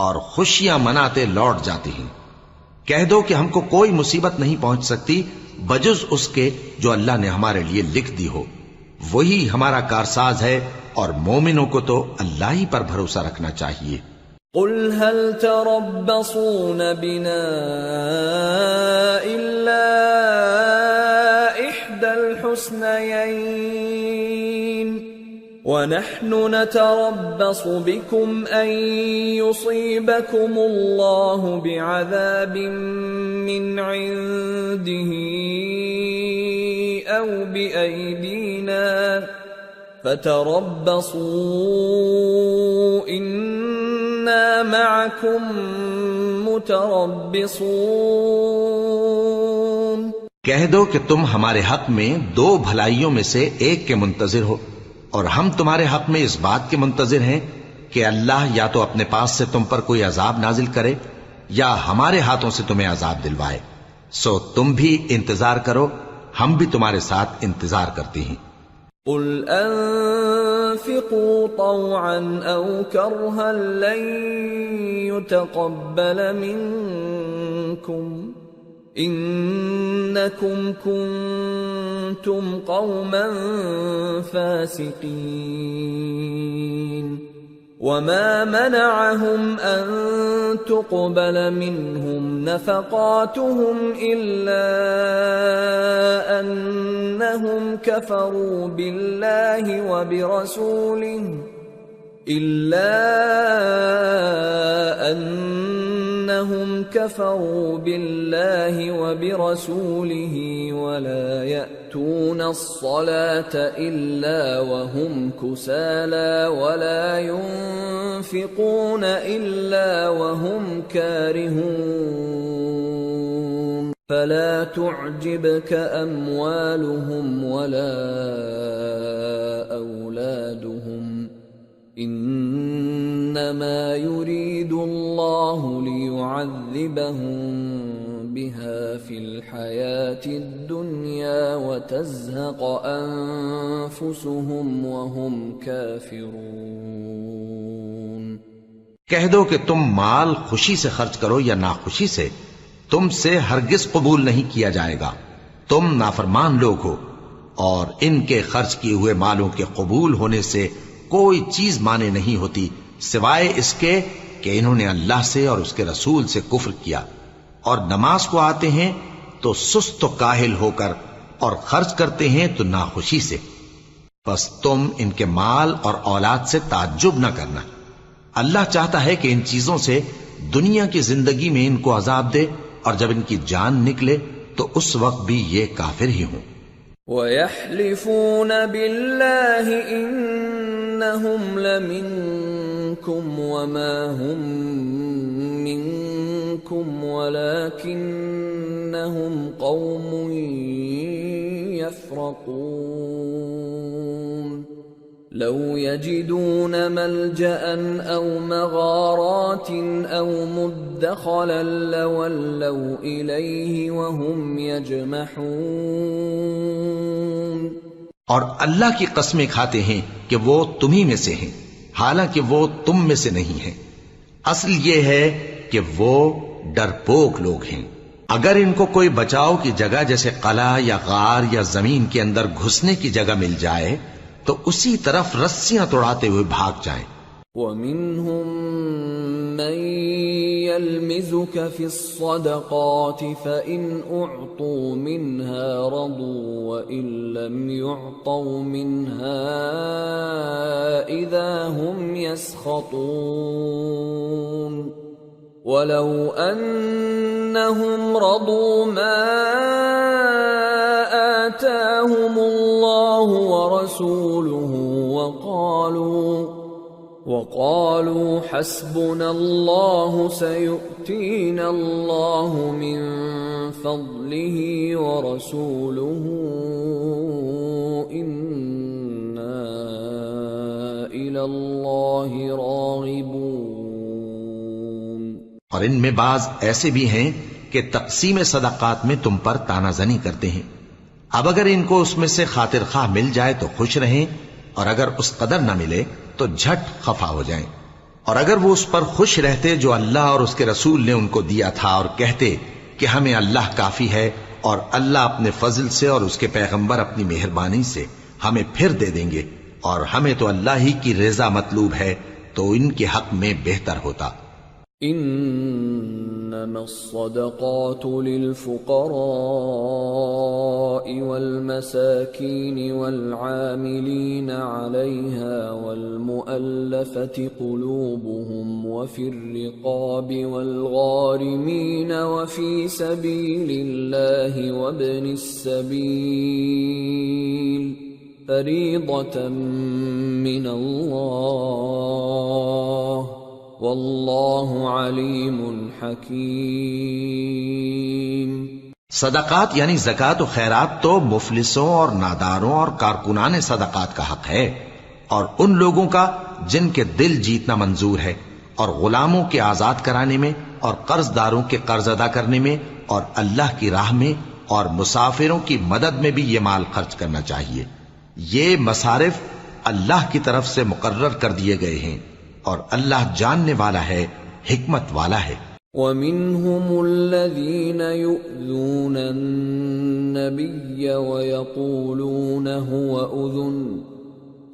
اور خوشیاں مناتے لوٹ جاتے ہیں۔ کہہ دو کہ ہم کو کوئی مصیبت نہیں پہنچ سکتی بجز اس کے جو اللہ نے ہمارے لیے لکھ دی ہو، وہی ہمارا کارساز ہے، اور مومنوں کو تو اللہ ہی پر بھروسہ رکھنا چاہیے۔ قل هل تربصون بنا إلا إحدى الحسنيين ونحن نتربص بكم أن يصيبكم الله بعذاب من عنده أو بأيدينا فتربصوا إنا معكم متربصون۔ کہہ دو کہ تم ہمارے حق میں دو بھلائیوں میں سے ایک کے منتظر ہو، اور ہم تمہارے حق میں اس بات کے منتظر ہیں کہ اللہ یا تو اپنے پاس سے تم پر کوئی عذاب نازل کرے یا ہمارے ہاتھوں سے تمہیں عذاب دلوائے، سو تم بھی انتظار کرو، ہم بھی تمہارے ساتھ انتظار کرتے ہیں۔ قل انفقوا طوعا او کرها لن يتقبل منكم انکم کنتم قوما فاسقین۔ وما منعهم ان تقبل منهم نفقاتهم الا انهم كفروا بالله وبرسوله ولا يأتون الصلاة إلا وهم كسالى ولا ينفقون إلا وهم كارهون فلا تعجبك أموالهم ولا أولادهم إنما يريد الله ليعذبهم بها في الحياة الدنيا وتزهق أنفسهم وهم كافرون۔ کہہ دو کہ تم مال خوشی سے خرچ کرو یا ناخوشی سے، تم سے ہرگز قبول نہیں کیا جائے گا، تم نافرمان لوگ ہو، اور ان کے خرچ کیے ہوئے مالوں کے قبول ہونے سے کوئی چیز مانے نہیں ہوتی سوائے اس کے کہ انہوں نے اللہ سے اور اس کے رسول سے کفر کیا، اور نماز کو آتے ہیں تو سست و کاہل ہو کر، اور خرچ کرتے ہیں تو ناخوشی سے۔ بس تم ان کے مال اور اولاد سے تعجب نہ کرنا، اللہ چاہتا ہے کہ ان چیزوں سے دنیا کی زندگی میں ان کو عذاب دے، اور جب ان کی جان نکلے تو اس وقت بھی یہ کافر ہی ہوں۔ وَيَحْلِفُونَ بِاللَّهِ إِنَّهُمْ لَمِنكُمْ وَمَا هُمْ مِنكُمْ وَلَكِنَّهُمْ قَوْمٌ يَفْرَقُونَ لَوْ يَجِدُونَ مَلْجَأً أَوْ مَغَارَاتٍ أَوْ مُدَّخَلًا لَوَلَّوْا إِلَيْهِ وَهُمْ يَجْمَحُونَ۔ اور اللہ کی قسمیں کھاتے ہیں کہ وہ تمہیں میں سے ہیں، حالانکہ وہ تم میں سے نہیں ہیں۔ اصل یہ ہے کہ وہ ڈرپوک لوگ ہیں۔ اگر ان کو کوئی بچاؤ کی جگہ جیسے قلعہ یا غار یا زمین کے اندر گھسنے کی جگہ مل جائے تو اسی طرف رسیاں توڑاتے ہوئے بھاگ جائیں۔ وَمِنْهُمْ مَنْ يَلْمِزُكَ فِي الصَّدَقَاتِ فَإِنْ أُعْطُوا مِنْهَا رَضُوا وَإِنْ لَمْ يُعْطَوْا مِنْهَا إِذَا هُمْ يَسْخَطُونَ وَلَوْ أَنَّهُمْ رَضُوا مَا آتَاهُمُ اللَّهُ وَرَسُولُهُ وَقَالُوا حَسْبُنَا اللَّهُ سَيُؤْتِينَا اللَّهُ مِنْ فَضْلِهِ وَرَسُولُهُ إِنَّا إِلَى اللَّهِ رَاغِبُونَ۔ اور ان میں بعض ایسے بھی ہیں کہ تقسیم صدقات میں تم پر تانا زنی کرتے ہیں۔ اب اگر ان کو اس میں سے خاطر خواہ مل جائے تو خوش رہیں، اور اگر اس قدر نہ ملے تو جھٹ خفا ہو جائیں۔ اور اگر وہ اس پر خوش رہتے جو اللہ اور اس کے رسول نے ان کو دیا تھا، اور کہتے کہ ہمیں اللہ کافی ہے، اور اللہ اپنے فضل سے اور اس کے پیغمبر اپنی مہربانی سے ہمیں پھر دے دیں گے، اور ہمیں تو اللہ ہی کی رضا مطلوب ہے، تو ان کے حق میں بہتر ہوتا۔ انما الصدقات للفقراء والمساكين والعاملين عليها والمؤلفة قلوبهم وفي الرقاب والغارمين وفي سبيل الله وابن السبيل فريضة من الله واللہ علیم حکیم۔ صدقات یعنی زکوٰۃ و خیرات تو مفلسوں اور ناداروں اور کارکنان صدقات کا حق ہے، اور ان لوگوں کا جن کے دل جیتنا منظور ہے، اور غلاموں کے آزاد کرانے میں، اور قرض داروں کے قرض ادا کرنے میں، اور اللہ کی راہ میں، اور مسافروں کی مدد میں بھی یہ مال خرچ کرنا چاہیے۔ یہ مصارف اللہ کی طرف سے مقرر کر دیے گئے ہیں، اور اللہ جاننے والا ہے، حکمت والا ہے۔ وَمِنْهُمُ الَّذِينَ يُؤْذُونَ النَّبِيَّ وَيَقُولُونَ هُوَ أُذُنٌ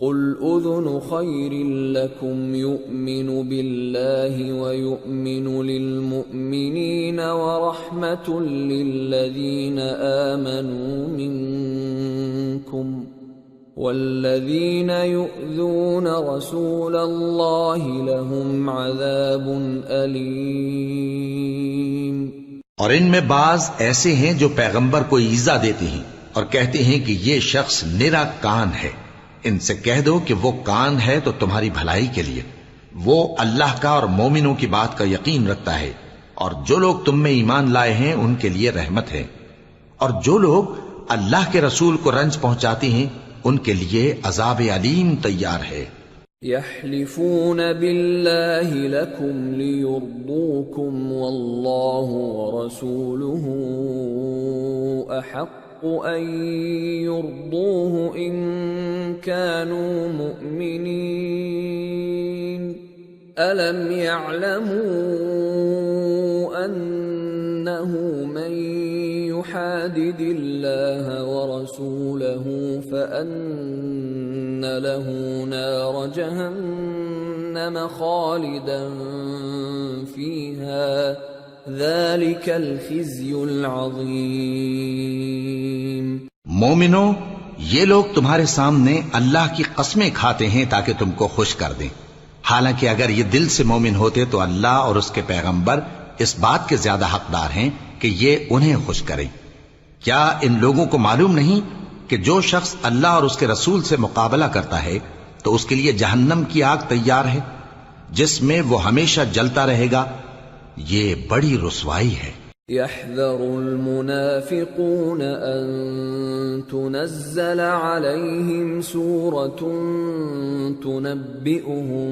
قُلْ أُذُنُ خَيْرٍ لَكُمْ يُؤْمِنُ بِاللَّهِ وَيُؤْمِنُ لِلْمُؤْمِنِينَ وَرَحْمَةٌ لِلَّذِينَ آمَنُوا مِنْكُمْ والذین یؤذون رسول اللہ لهم عذاب علیم۔ اور ان میں بعض ایسے ہیں جو پیغمبر کو ایذا دیتے ہیں اور کہتے ہیں کہ یہ شخص نرا کان ہے۔ ان سے کہہ دو کہ وہ کان ہے تو تمہاری بھلائی کے لیے، وہ اللہ کا اور مومنوں کی بات کا یقین رکھتا ہے، اور جو لوگ تم میں ایمان لائے ہیں ان کے لیے رحمت ہے، اور جو لوگ اللہ کے رسول کو رنج پہنچاتے ہیں ان کے لیے عذاب علیم تیار ہے۔ یحلفون باللہ لکم لیرضوکم واللہ ورسولہ احق ان یرضوہ ان كانوا مؤمنین الم یعلموا ان من يحادد الله ورسوله فأن له نار جهنم خالدا فيها ذلك الخزي العظيم۔ مومنو، یہ لوگ تمہارے سامنے اللہ کی قسمیں کھاتے ہیں تاکہ تم کو خوش کر دیں، حالانکہ اگر یہ دل سے مومن ہوتے تو اللہ اور اس کے پیغمبر اس بات کے زیادہ حقدار ہیں کہ یہ انہیں خوش کریں۔ کیا ان لوگوں کو معلوم نہیں کہ جو شخص اللہ اور اس کے رسول سے مقابلہ کرتا ہے تو اس کے لیے جہنم کی آگ تیار ہے جس میں وہ ہمیشہ جلتا رہے گا، یہ بڑی رسوائی ہے۔ يحذر المنافقون أن تنزل عليهم سورة تنبئهم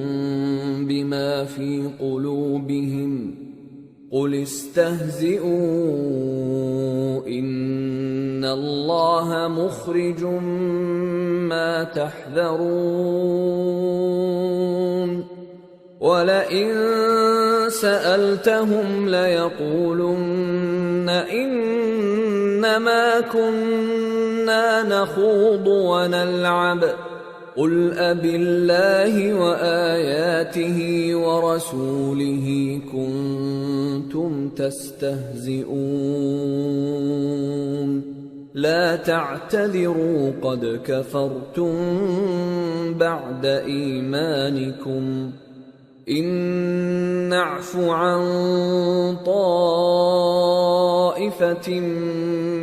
بما في قلوبهم قل استهزئوا إن الله مخرج ما تحذرون وَلَئِن سَأَلْتَهُمْ لَيَقُولُنَّ إِنَّمَا كُنَّا نَخُوضُ وَنَلْعَبُ قُلْ أَبِاللَّهِ وَآيَاتِهِ وَرَسُولِهِ كُنتُمْ تَسْتَهْزِئُونَ لَا تَعْتَذِرُوا قَدْ كَفَرْتُمْ بَعْدَ إِيمَانِكُمْ إن نعف عن طائفة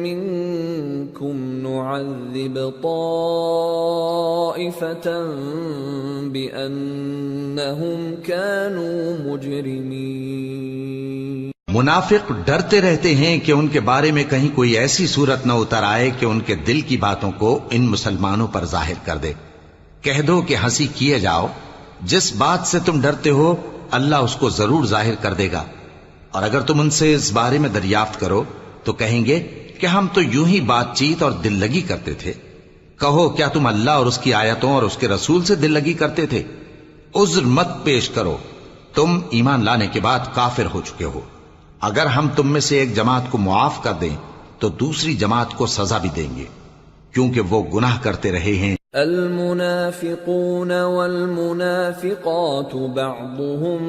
منكم نعذب طائفة بأنهم كانوا مجرمين۔ منافق ڈرتے رہتے ہیں کہ ان کے بارے میں کہیں کوئی ایسی صورت نہ اتر آئے کہ ان کے دل کی باتوں کو ان مسلمانوں پر ظاہر کر دے۔ کہہ دو کہ ہنسی کیے جاؤ، جس بات سے تم ڈرتے ہو اللہ اس کو ضرور ظاہر کر دے گا، اور اگر تم ان سے اس بارے میں دریافت کرو تو کہیں گے کہ ہم تو یوں ہی بات چیت اور دل لگی کرتے تھے۔ کہو کیا تم اللہ اور اس کی آیتوں اور اس کے رسول سے دل لگی کرتے تھے؟ عذر مت پیش کرو، تم ایمان لانے کے بعد کافر ہو چکے ہو۔ اگر ہم تم میں سے ایک جماعت کو معاف کر دیں تو دوسری جماعت کو سزا بھی دیں گے، کیونکہ وہ گناہ کرتے رہے ہیں۔ المنافقون والمنافقات بعضهم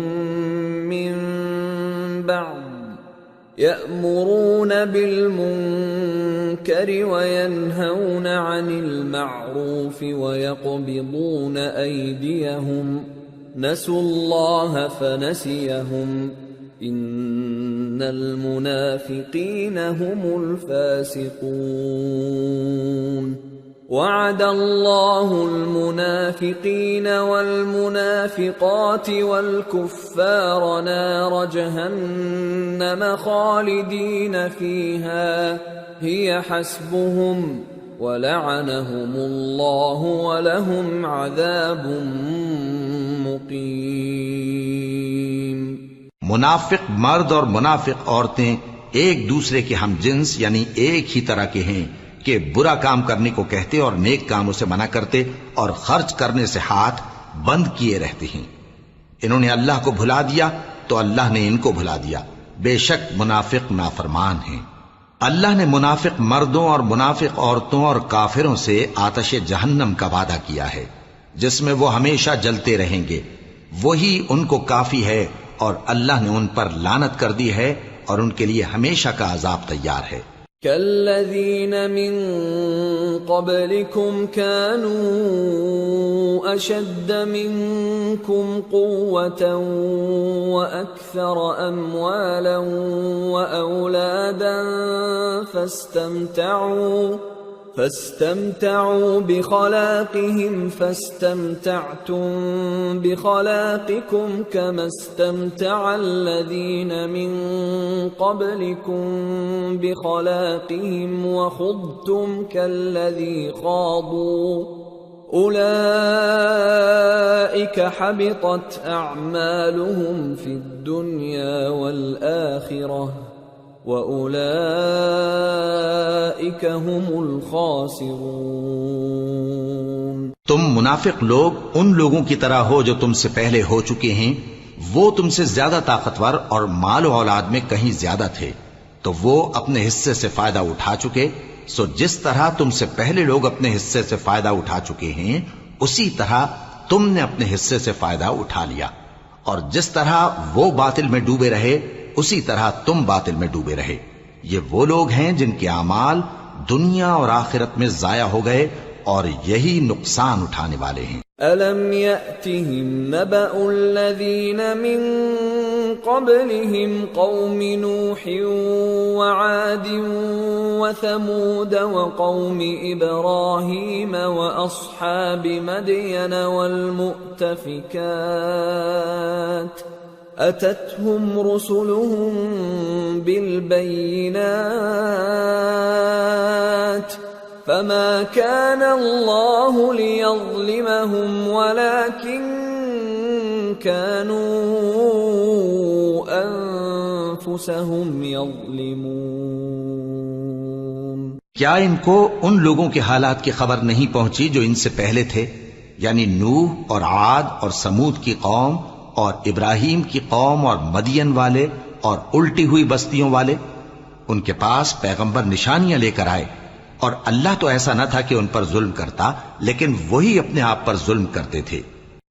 من بعض يأمرون بالمنكر وينهون عن المعروف ويقبضون أيديهم نسوا الله فنسيهم إن المنافقين هم الفاسقون وعد الله المنافقين والمنافقات والكفار نار جهنم خالدين فيها هي حسبهم ولعنهم الله ولهم عذاب مقيم۔ منافق مرد اور منافق عورتیں ایک دوسرے کے ہم جنس یعنی ایک ہی طرح کے ہیں کہ برا کام کرنے کو کہتے اور نیک کاموں سے منع کرتے اور خرچ کرنے سے ہاتھ بند کیے رہتے ہیں۔ انہوں نے اللہ کو بھلا دیا تو اللہ نے ان کو بھلا دیا، بے شک منافق نافرمان ہیں۔ اللہ نے منافق مردوں اور منافق عورتوں اور کافروں سے آتش جہنم کا وعدہ کیا ہے جس میں وہ ہمیشہ جلتے رہیں گے، وہی ان کو کافی ہے، اور اللہ نے ان پر لعنت کر دی ہے اور ان کے لیے ہمیشہ کا عذاب تیار ہے۔ كالذين من قبلكم كانوا أشد منكم قوة وأكثر أموالا وأولادا فاستمتعوا بخلاقهم فاستمتعتم بخلاقكم كما استمتع الذين من قبلكم بخلاقهم وخضتم كالذي خاضوا أولئك حبطت أعمالهم في الدنيا والآخرة وَأُولَئِكَ هُمُ الْخَاسِرُونَ۔ تم منافق لوگ ان لوگوں کی طرح ہو جو تم سے پہلے ہو چکے ہیں، وہ تم سے زیادہ طاقتور اور مال و اولاد میں کہیں زیادہ تھے، تو وہ اپنے حصے سے فائدہ اٹھا چکے، سو جس طرح تم سے پہلے لوگ اپنے حصے سے فائدہ اٹھا چکے ہیں اسی طرح تم نے اپنے حصے سے فائدہ اٹھا لیا، اور جس طرح وہ باطل میں ڈوبے رہے اسی طرح تم باطل میں ڈوبے رہے۔ یہ وہ لوگ ہیں جن کے اعمال دنیا اور آخرت میں ضائع ہو گئے اور یہی نقصان اٹھانے والے ہیں۔ أَلَمْ يَأْتِهِمْ نَبَأُ الَّذِينَ مِن قَبْلِهِمْ قَوْمِ نُوحٍ وَعَادٍ وَثَمُودَ وَقَوْمِ إِبْرَاهِيمَ وَأَصْحَابِ مَدْيَنَ وَالْمُؤْتَفِكَاتِ أَتَتْهُمْ رُسُلُهُم بِالْبَيِّنَاتِ فما كان الله ليظلمهم ولكن كانوا أنفسهم يظلمون۔ کیا ان کو ان لوگوں کے حالات کی خبر نہیں پہنچی جو ان سے پہلے تھے، یعنی نوح اور عاد اور سمود کی قوم اور ابراہیم کی قوم اور مدین والے اور الٹی ہوئی بستیوں والے؟ ان کے پاس پیغمبر نشانیاں لے کر آئے، اور اللہ تو ایسا نہ تھا کہ ان پر ظلم کرتا، لیکن وہی اپنے آپ پر ظلم کرتے تھے۔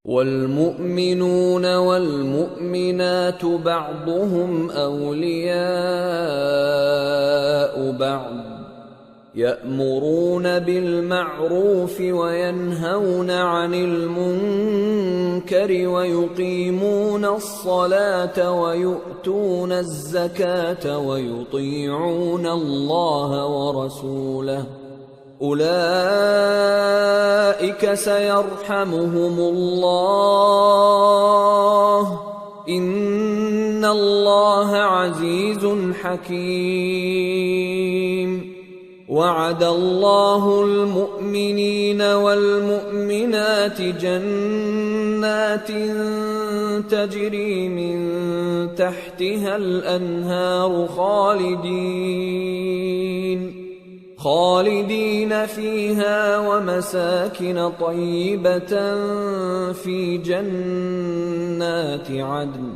والمؤمنون والمؤمنات بعضهم أولياء بعض يأمرون بالمعروف وينهون عن المنكر ويقيمون الصلاة ويؤتون الزكاة ويطيعون الله ورسوله أولئك سيرحمهم الله إن الله عزيز حكيم۔ وعد الله المؤمنين والمؤمنات جنات تجري من تحتها الأنهار خالدين فيها ومساكن طيبة في جنات عدن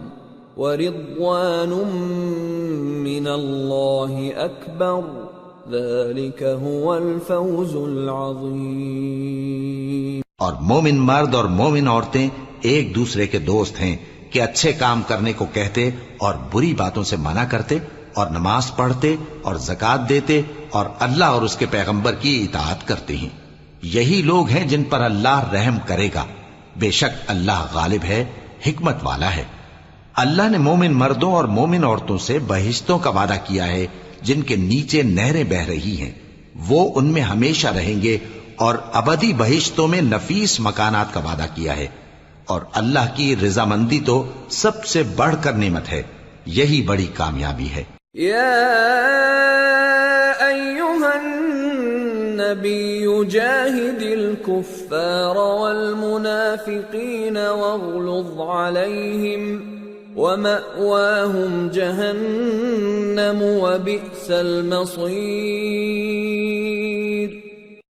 ورضوان من الله أكبر ذلك هو الفوز العظیم۔ اور مومن مرد اور مومن عورتیں ایک دوسرے کے دوست ہیں کہ اچھے کام کرنے کو کہتے اور بری باتوں سے منع کرتے اور نماز پڑھتے اور زکوٰۃ دیتے اور اللہ اور اس کے پیغمبر کی اطاعت کرتے ہیں۔ یہی لوگ ہیں جن پر اللہ رحم کرے گا، بے شک اللہ غالب ہے، حکمت والا ہے۔ اللہ نے مومن مردوں اور مومن عورتوں سے بہشتوں کا وعدہ کیا ہے جن کے نیچے نہریں بہ رہی ہیں، وہ ان میں ہمیشہ رہیں گے، اور ابدی بہشتوں میں نفیس مکانات کا وعدہ کیا ہے، اور اللہ کی رضامندی تو سب سے بڑھ کر نعمت ہے، یہی بڑی کامیابی ہے۔ یا ایھا النبی جاہد الکفار والمنافقین واغلظ علیہم وَمَأْوَاهُمْ جَهَنَّمُ وَبِئْسَ الْمَصِيرُ۔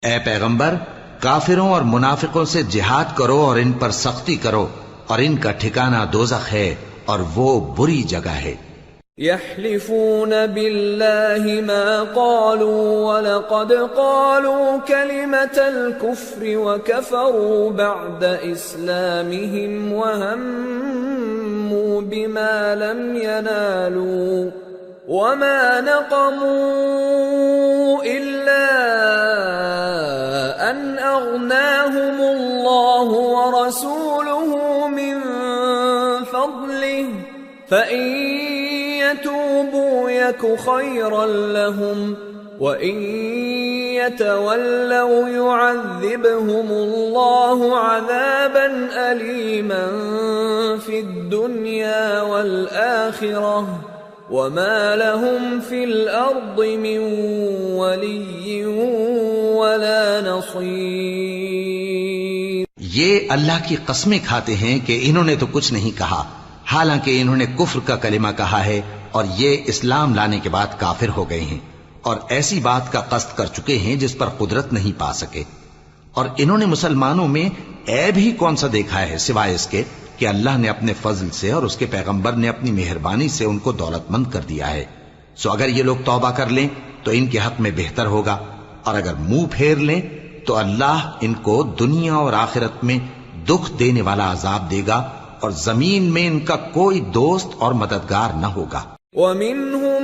اے پیغمبر، کافروں اور منافقوں سے جہاد کرو اور ان پر سختی کرو، اور ان کا ٹھکانہ دوزخ ہے اور وہ بری جگہ ہے۔ يحلفون بالله ما قالوا ولقد قالوا كلمة الكفر وكفروا بعد إسلامهم وهموا بما لم ينالوا وما نقموا إلا أن أغناهم الله ورسوله من فضله فإن يتوبوا يك خيرا لهم وإن يتولوا يعذبهم الله عذابا أليما في الدنيا والآخرة وما لهم في الأرض من ولي ولا نصير۔ یہ اللہ کی قسمیں کھاتے ہیں کہ انہوں نے تو کچھ نہیں کہا، حالانکہ انہوں نے کفر کا کلمہ کہا ہے اور یہ اسلام لانے کے بعد کافر ہو گئے ہیں، اور ایسی بات کا قصد کر چکے ہیں جس پر قدرت نہیں پا سکے۔ اور انہوں نے مسلمانوں میں عیب ہی کون سا دیکھا ہے سوائے اس کے کہ اللہ نے اپنے فضل سے اور اس کے پیغمبر نے اپنی مہربانی سے ان کو دولت مند کر دیا ہے، سو اگر یہ لوگ توبہ کر لیں تو ان کے حق میں بہتر ہوگا، اور اگر منہ پھیر لیں تو اللہ ان کو دنیا اور آخرت میں دکھ دینے والا عذاب دے گا، اور زمین میں ان کا کوئی دوست اور مددگار نہ ہوگا۔ وَمِنْهُمْ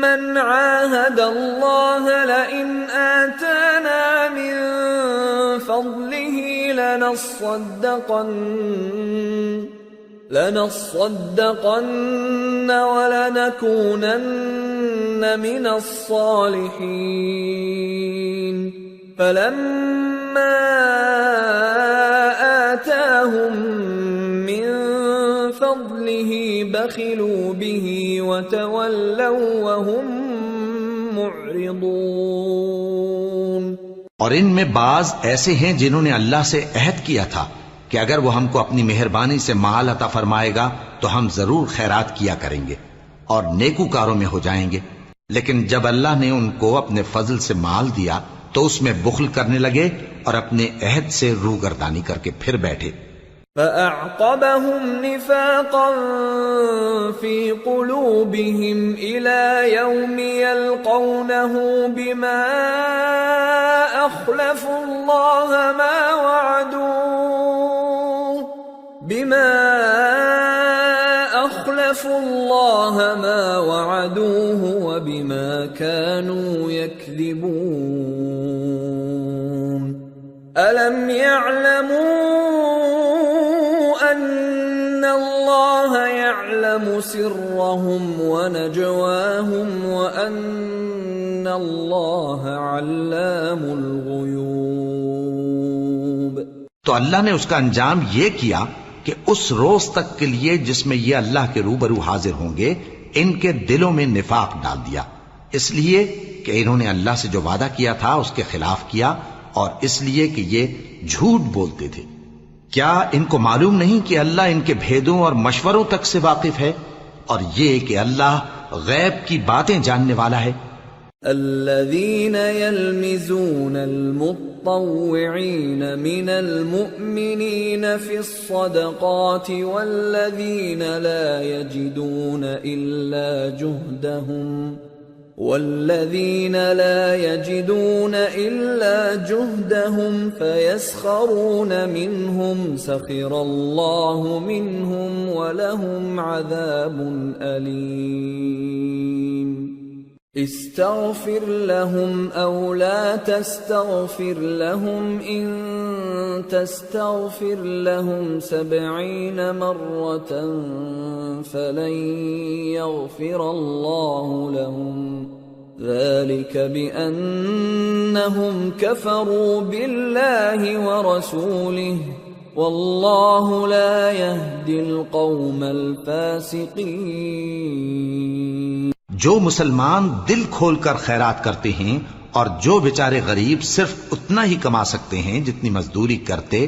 مَنْ عَاهَدَ اللَّهَ لَئِنْ آتَانَا مِنْ فَضْلِهِ لَنَصَّدَّقَنَّ وَلَنَكُونَنَّ مِنَ الصَّالِحِينَ فَلَمَّا آتَاهُمْ مِنْ فَضْلِهِ بَخِلُوا بِهِ وَتَوَلَّوْا وَهُمْ مُعْرِضُونَ۔ اور ان میں بعض ایسے ہیں جنہوں نے اللہ سے عہد کیا تھا کہ اگر وہ ہم کو اپنی مہربانی سے مال عطا فرمائے گا تو ہم ضرور خیرات کیا کریں گے اور نیکوکاروں میں ہو جائیں گے، لیکن جب اللہ نے ان کو اپنے فضل سے مال دیا تو اس میں بخل کرنے لگے اور اپنے عہد سے روگردانی کر کے پھر بیٹھے۔ فَأَعْقَبَهُمْ نِفَاقًا فِي قُلُوبِهِمْ إِلَى يَوْمِ يَلْقَوْنَهُ بِمَا أَخْلَفُوا اللَّهَ مَا وَعَدُوهُ وَبِمَا كَانُوا يَكْذِبُونَ أَلَمْ يَعْلَمُوا أَنَّ اللَّهَ يَعْلَمُ سِرَّهُمْ وَنَجْوَاهُمْ وَأَنَّ اللَّهَ عَلَّامُ الْغُيُوبِ۔ تو اللہ نے اس کا انجام یہ کیا کہ اس روز تک کے لیے جس میں یہ اللہ کے روبرو حاضر ہوں گے ان کے دلوں میں نفاق ڈال دیا، اس لیے کہ انہوں نے اللہ سے جو وعدہ کیا تھا اس کے خلاف کیا، اور اس لیے کہ یہ جھوٹ بولتے تھے۔ کیا ان کو معلوم نہیں کہ اللہ ان کے بھیدوں اور مشوروں تک سے واقف ہے، اور یہ کہ اللہ غیب کی باتیں جاننے والا ہے؟ الذين يلمزون المطوعين من المؤمنين في الصدقات والذين لا يجدون إلا جهدهم فيسخرون منهم سخر الله منهم ولهم عذاب أليم استغفر لهم أو لا تستغفر لهم إن تستغفر لهم 70 مرة فلن يغفر الله لهم ذلك بأنهم كفروا بالله ورسوله والله لا يهدي القوم الفاسقين۔ جو مسلمان دل کھول کر خیرات کرتے ہیں اور جو بیچارے غریب صرف اتنا ہی کما سکتے ہیں جتنی مزدوری کرتے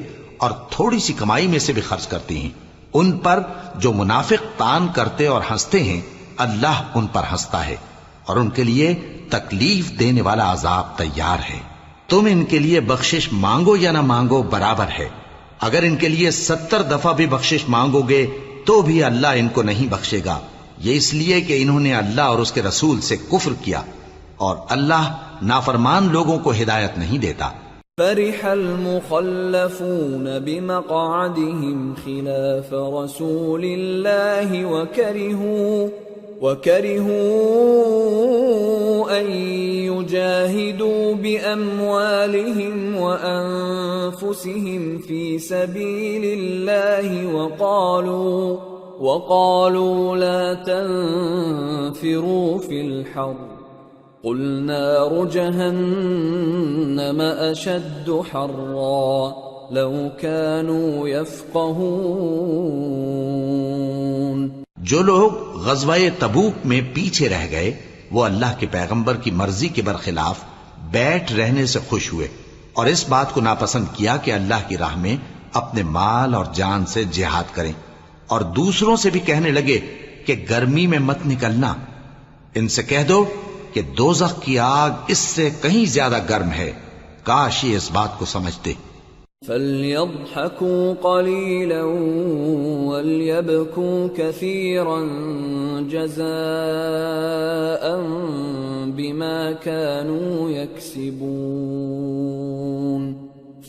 اور تھوڑی سی کمائی میں سے بھی خرچ کرتے ہیں، ان پر جو منافق تان کرتے اور ہنستے ہیں اللہ ان پر ہنستا ہے اور ان کے لیے تکلیف دینے والا عذاب تیار ہے۔ تم ان کے لیے بخشش مانگو یا نہ مانگو برابر ہے، اگر ان کے لیے 70 دفعہ بھی بخشش مانگو گے تو بھی اللہ ان کو نہیں بخشے گا، یہ اس لیے کہ انہوں نے اللہ اور اس کے رسول سے کفر کیا، اور اللہ نافرمان لوگوں کو ہدایت نہیں دیتا۔ فرح المخلفون بمقعدهم خلاف رسول الله وكرهوا أن يجاهدوا بأموالهم وأنفسهم في سبيل الله وقالوا لا تنفروا في الحر قل نار جهنم أشد حرا لو كانوا يفقهون۔ جو لوگ غزوہ تبوک میں پیچھے رہ گئے وہ اللہ کے پیغمبر کی مرضی کے برخلاف بیٹھ رہنے سے خوش ہوئے اور اس بات کو ناپسند کیا کہ اللہ کی راہ میں اپنے مال اور جان سے جہاد کریں، اور دوسروں سے بھی کہنے لگے کہ گرمی میں مت نکلنا۔ ان سے کہہ دو کہ دوزخ کی آگ اس سے کہیں زیادہ گرم ہے، کاش یہ اس بات کو سمجھتے۔ فَلْيَضْحَكُوا قَلِيلًا وَلْيَبْكُوا كَثِيرًا جَزَاءً بِمَا كَانُوا يَكْسِبُونَ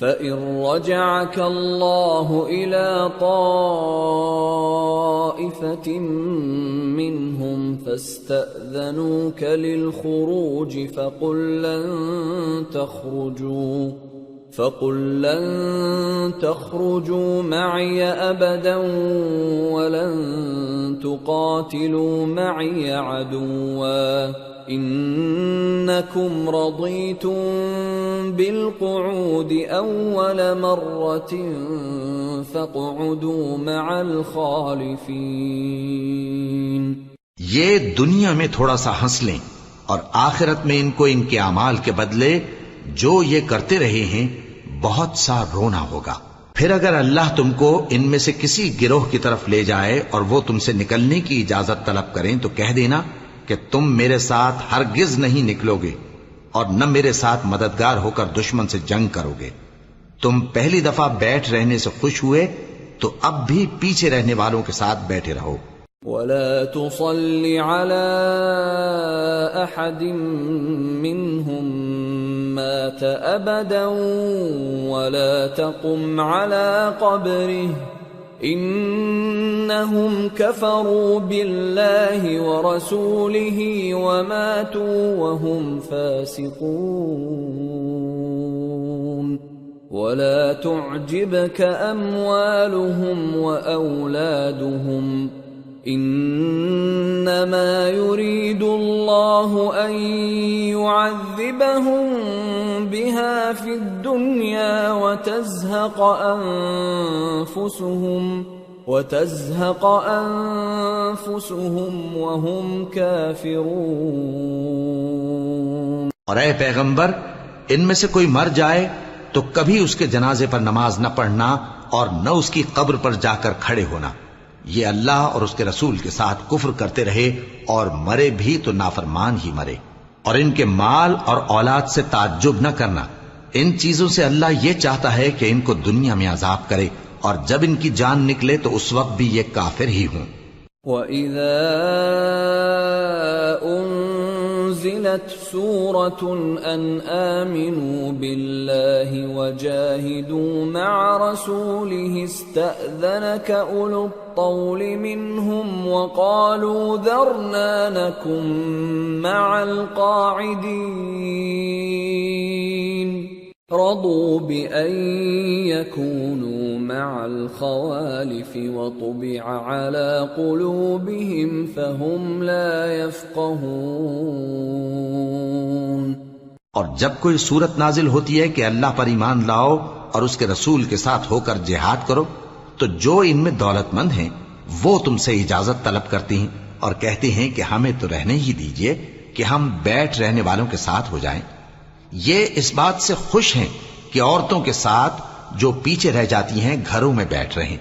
فَإِن رَّجَعَكَ اللَّهُ إِلَىٰ طَائِفَةٍ مِّنْهُمْ فَاسْتَأْذَنُوكَ لِلْخُرُوجِ فقل لن تخرجوا معي أبدا ولن تقاتلوا معي عدوا إنكم رضيتم بالقعود أول مرة فاقعدوا مع الخالفين. یہ دنیا میں تھوڑا سا ہنس لیں اور آخرت میں ان کو ان کے اعمال کے بدلے جو یہ کرتے رہے ہیں بہت سا رونا ہوگا. پھر اگر اللہ تم کو ان میں سے کسی گروہ کی طرف لے جائے اور وہ تم سے نکلنے کی اجازت طلب کریں تو کہہ دینا کہ تم میرے ساتھ ہرگز نہیں نکلو گے اور نہ میرے ساتھ مددگار ہو کر دشمن سے جنگ کرو گے. تم پہلی دفعہ بیٹھ رہنے سے خوش ہوئے تو اب بھی پیچھے رہنے والوں کے ساتھ بیٹھے رہو. وَلَا تُصَلِّ عَلَىٰ أَحَدٍ مِّنْهُمْ مَاتَ أَبَدًا وَلَا تَقُمْ عَلَىٰ قَبْرِهِ إِنَّهُمْ كَفَرُوا بِاللَّهِ وَرَسُولِهِ وَمَاتُوا وَهُمْ فَاسِقُونَ. وَلَا تُعْجِبْكَ أَمْوَالُهُمْ وَأَوْلَادُهُمْ إِنَّمَا يُرِيدُ اللَّهُ أَن يُعَذِّبَهُم بِهَا فِي الدُّنْيَا وَتَزْهَقَ أَنفُسُهُمْ وَهُمْ كَافِرُونَ. اور اے پیغمبر، ان میں سے کوئی مر جائے تو کبھی اس کے جنازے پر نماز نہ پڑھنا اور نہ اس کی قبر پر جا کر کھڑے ہونا. یہ اللہ اور اس کے رسول کے ساتھ کفر کرتے رہے اور مرے بھی تو نافرمان ہی مرے. اور ان کے مال اور اولاد سے تعجب نہ کرنا. ان چیزوں سے اللہ یہ چاہتا ہے کہ ان کو دنیا میں عذاب کرے اور جب ان کی جان نکلے تو اس وقت بھی یہ کافر ہی ہوں. وَإِذَا أُنزِلَتْ سُورَةٌ أَنْ آمِنُوا بِاللَّهِ وَجَاهِدُوا مَعَ رَسُولِهِ اسْتَأْذَنَكَ أُولُو الطَّوْلِ مِنْهُمْ وَقَالُوا ذَرْنَا نَكُن مَّعَ الْقَاعِدِينَ رَضُوا بِأَن يَكُونُوا مَعَ الْخَوَالِفِ وَطُبِعَ عَلَى قُلُوبِهِمْ فَهُمْ لَا يَفْقَهُونَ. اور جب کوئی صورت نازل ہوتی ہے کہ اللہ پر ایمان لاؤ اور اس کے رسول کے ساتھ ہو کر جہاد کرو تو جو ان میں دولت مند ہیں وہ تم سے اجازت طلب کرتے ہیں اور کہتے ہیں کہ ہمیں تو رہنے ہی دیجئے کہ ہم بیٹھ رہنے والوں کے ساتھ ہو جائیں. یہ اس بات سے خوش ہیں کہ عورتوں کے ساتھ جو پیچھے رہ جاتی ہیں گھروں میں بیٹھ رہیں.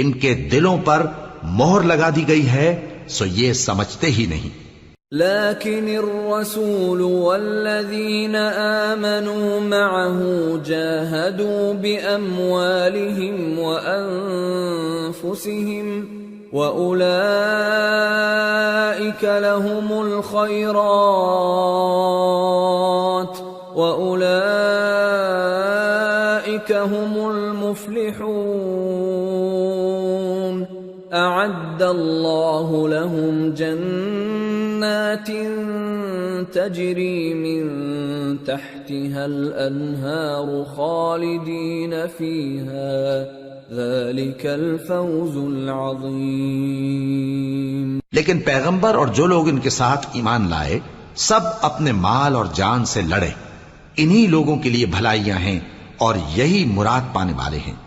ان کے دلوں پر مہر لگا دی گئی ہے سو یہ سمجھتے ہی نہیں. لكن الرسول والذين آمنوا معه جاهدوا بأموالهم وأنفسهم وأولئك لهم الخيرات وأولئك هم المفلحون. أعد الله لهم جنات تجري من تحتها الأنهار خالدين فيها ذلك الفوز العظيم. لیکن پیغمبر اور جو لوگ ان کے ساتھ ایمان لائے سب اپنے مال اور جان سے لڑے. انہی لوگوں کے لیے بھلائیاں ہیں اور یہی مراد پانے والے ہیں.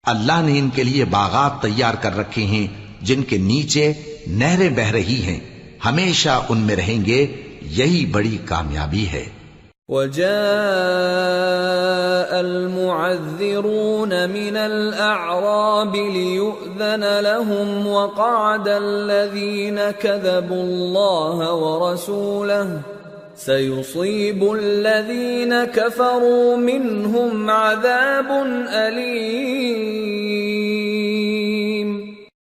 اللہ نے ان کے لیے باغات تیار کر رکھے ہیں جن کے نیچے نہریں بہ رہی ہیں. ہمیشہ ان میں رہیں گے. یہی بڑی کامیابی ہے. وَجَاءَ الْمُعَذِّرُونَ مِنَ الْأَعْرَابِ لِيُؤْذَنَ لَهُمْ وَقَعَدَ الَّذِينَ كَذَبُوا اللَّهَ وَرَسُولَهُ سيصيب الذين كفروا منهم عذاب أليم۔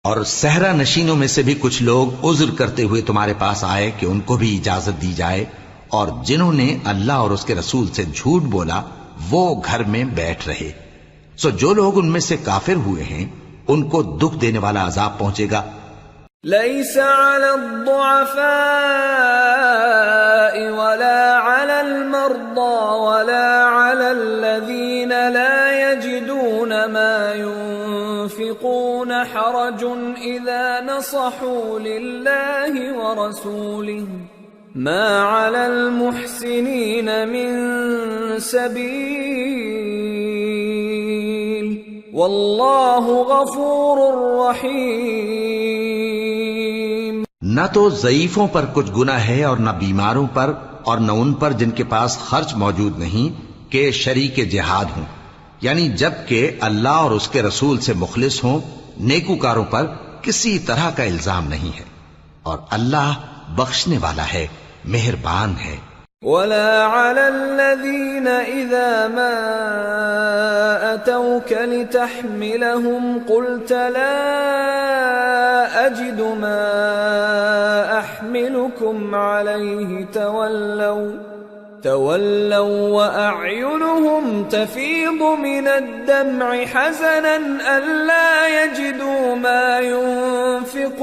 اور صحرا نشینوں میں سے بھی کچھ لوگ عذر کرتے ہوئے تمہارے پاس آئے کہ ان کو بھی اجازت دی جائے، اور جنہوں نے اللہ اور اس کے رسول سے جھوٹ بولا وہ گھر میں بیٹھ رہے۔ سو جو لوگ ان میں سے کافر ہوئے ہیں ان کو دکھ دینے والا عذاب پہنچے گا۔ ليس على الضعفاء ولا على المرضى ولا على الذين لا يجدون ما ينفقون حرج إذا نصحوا لله ورسوله ما على المحسنين من سبيل والله غفور رحيم۔ نہ تو ضعیفوں پر کچھ گناہ ہے اور نہ بیماروں پر اور نہ ان پر جن کے پاس خرچ موجود نہیں کہ شریک جہاد ہوں، یعنی جب کہ اللہ اور اس کے رسول سے مخلص ہوں، نیکوکاروں پر کسی طرح کا الزام نہیں ہے، اور اللہ بخشنے والا ہے، مہربان ہے۔ ولا على الذين إذا ما أتوك لتحملهم قلت لا أجد ما أحملكم عليه تولوا وأعينهم تفيض من الدمع حزنا ألا يجدوا ما ينفقون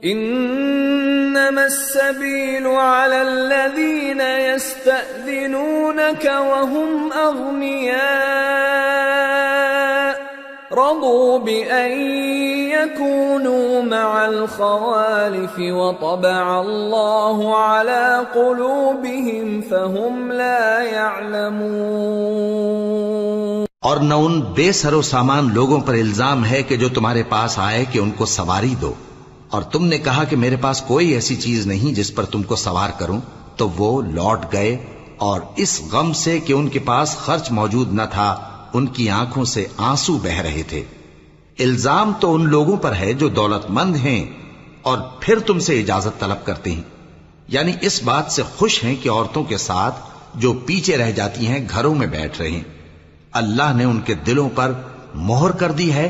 إنما السبيل على الذين يستأذنونك وهم أغنياء رضوا بأن يكونوا مع الخوالف وطبع الله على قلوبهم فهم لا يعلمون۔ اور نہ ان بے سر و سامان لوگوں پر الزام ہے کہ جو تمہارے پاس آئے کہ ان کو سواری دو، اور تم نے کہا کہ میرے پاس کوئی ایسی چیز نہیں جس پر تم کو سوار کروں، تو وہ لوٹ گئے، اور اس غم سے کہ ان کے پاس خرچ موجود نہ تھا ان کی آنکھوں سے آنسو بہہ رہے تھے۔ الزام تو ان لوگوں پر ہے جو دولت مند ہیں اور پھر تم سے اجازت طلب کرتے ہیں، یعنی اس بات سے خوش ہیں کہ عورتوں کے ساتھ جو پیچھے رہ جاتی ہیں گھروں میں بیٹھ رہے ہیں۔ اللہ نے ان کے دلوں پر مہر کر دی ہے،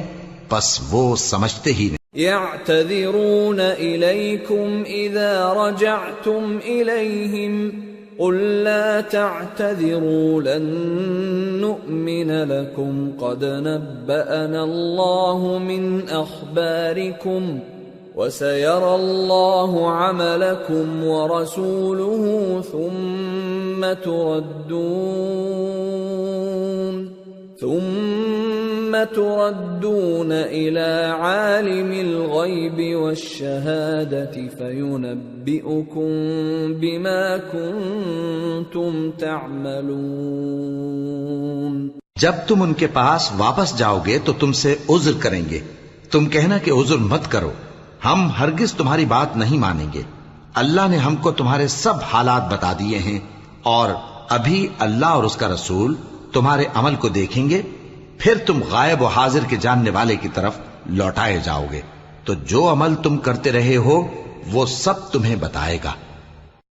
پس وہ سمجھتے ہی نہیں۔ يعتذرون إليكم إذا رجعتم إليهم قل لا تعتذروا لن نؤمن لكم قد نبأنا الله من أخباركم وسيرى الله عملكم ورسوله ثم تردون إلى عالم الغيب والشهادة فينبئكم بما كنتم تعملون۔ جب تم ان کے پاس واپس جاؤ گے تو تم سے عذر کریں گے، تم کہنا کہ عذر مت کرو، ہم ہرگز تمہاری بات نہیں مانیں گے، اللہ نے ہم کو تمہارے سب حالات بتا دیے ہیں، اور ابھی اللہ اور اس کا رسول تمہارے عمل کو دیکھیں گے، پھر تم غائب و حاضر کے جاننے والے کی طرف لوٹائے جاؤ گے، تو جو عمل تم کرتے رہے ہو وہ سب تمہیں بتائے گا۔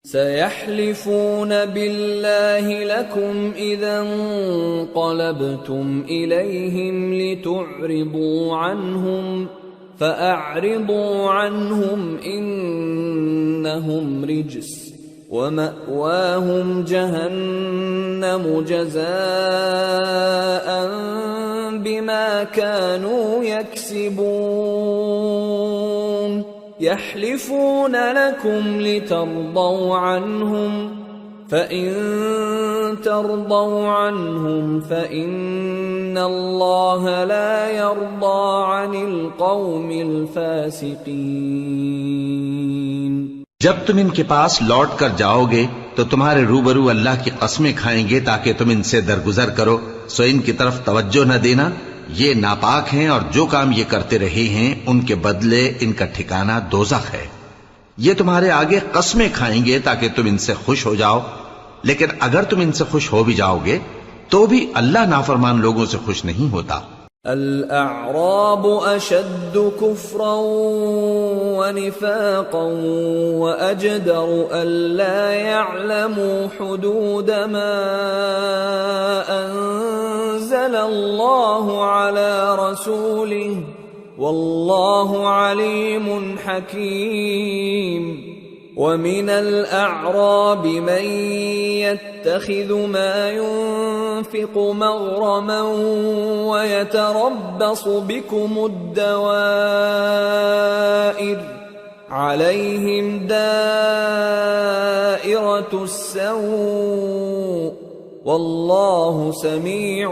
سيحلفون بالله لكم إذا انقلبتم إليهم لتعرضوا عنهم فأعرضوا عنهم إنهم رجس ومأواهم جهنم جزاء بما كانوا يكسبون يحلفون لكم لترضوا عنهم فإن ترضوا عنهم فإن الله لا يرضى عن القوم الفاسقين۔ جب تم ان کے پاس لوٹ کر جاؤ گے تو تمہارے روبرو اللہ کی قسمیں کھائیں گے تاکہ تم ان سے درگزر کرو، سو ان کی طرف توجہ نہ دینا، یہ ناپاک ہیں اور جو کام یہ کرتے رہے ہیں ان کے بدلے ان کا ٹھکانہ دوزخ ہے۔ یہ تمہارے آگے قسمیں کھائیں گے تاکہ تم ان سے خوش ہو جاؤ، لیکن اگر تم ان سے خوش ہو بھی جاؤ گے تو بھی اللہ نافرمان لوگوں سے خوش نہیں ہوتا۔ الأعراب أشد كفرا ونفاقا وأجدر ألا يعلموا حدود ما أنزل الله على رسوله والله عليم حكيم ومن الأعراب من يتخذ ما ينفق مغرما ويتربص بكم الدوائر عليهم دائرة السوء والله سميع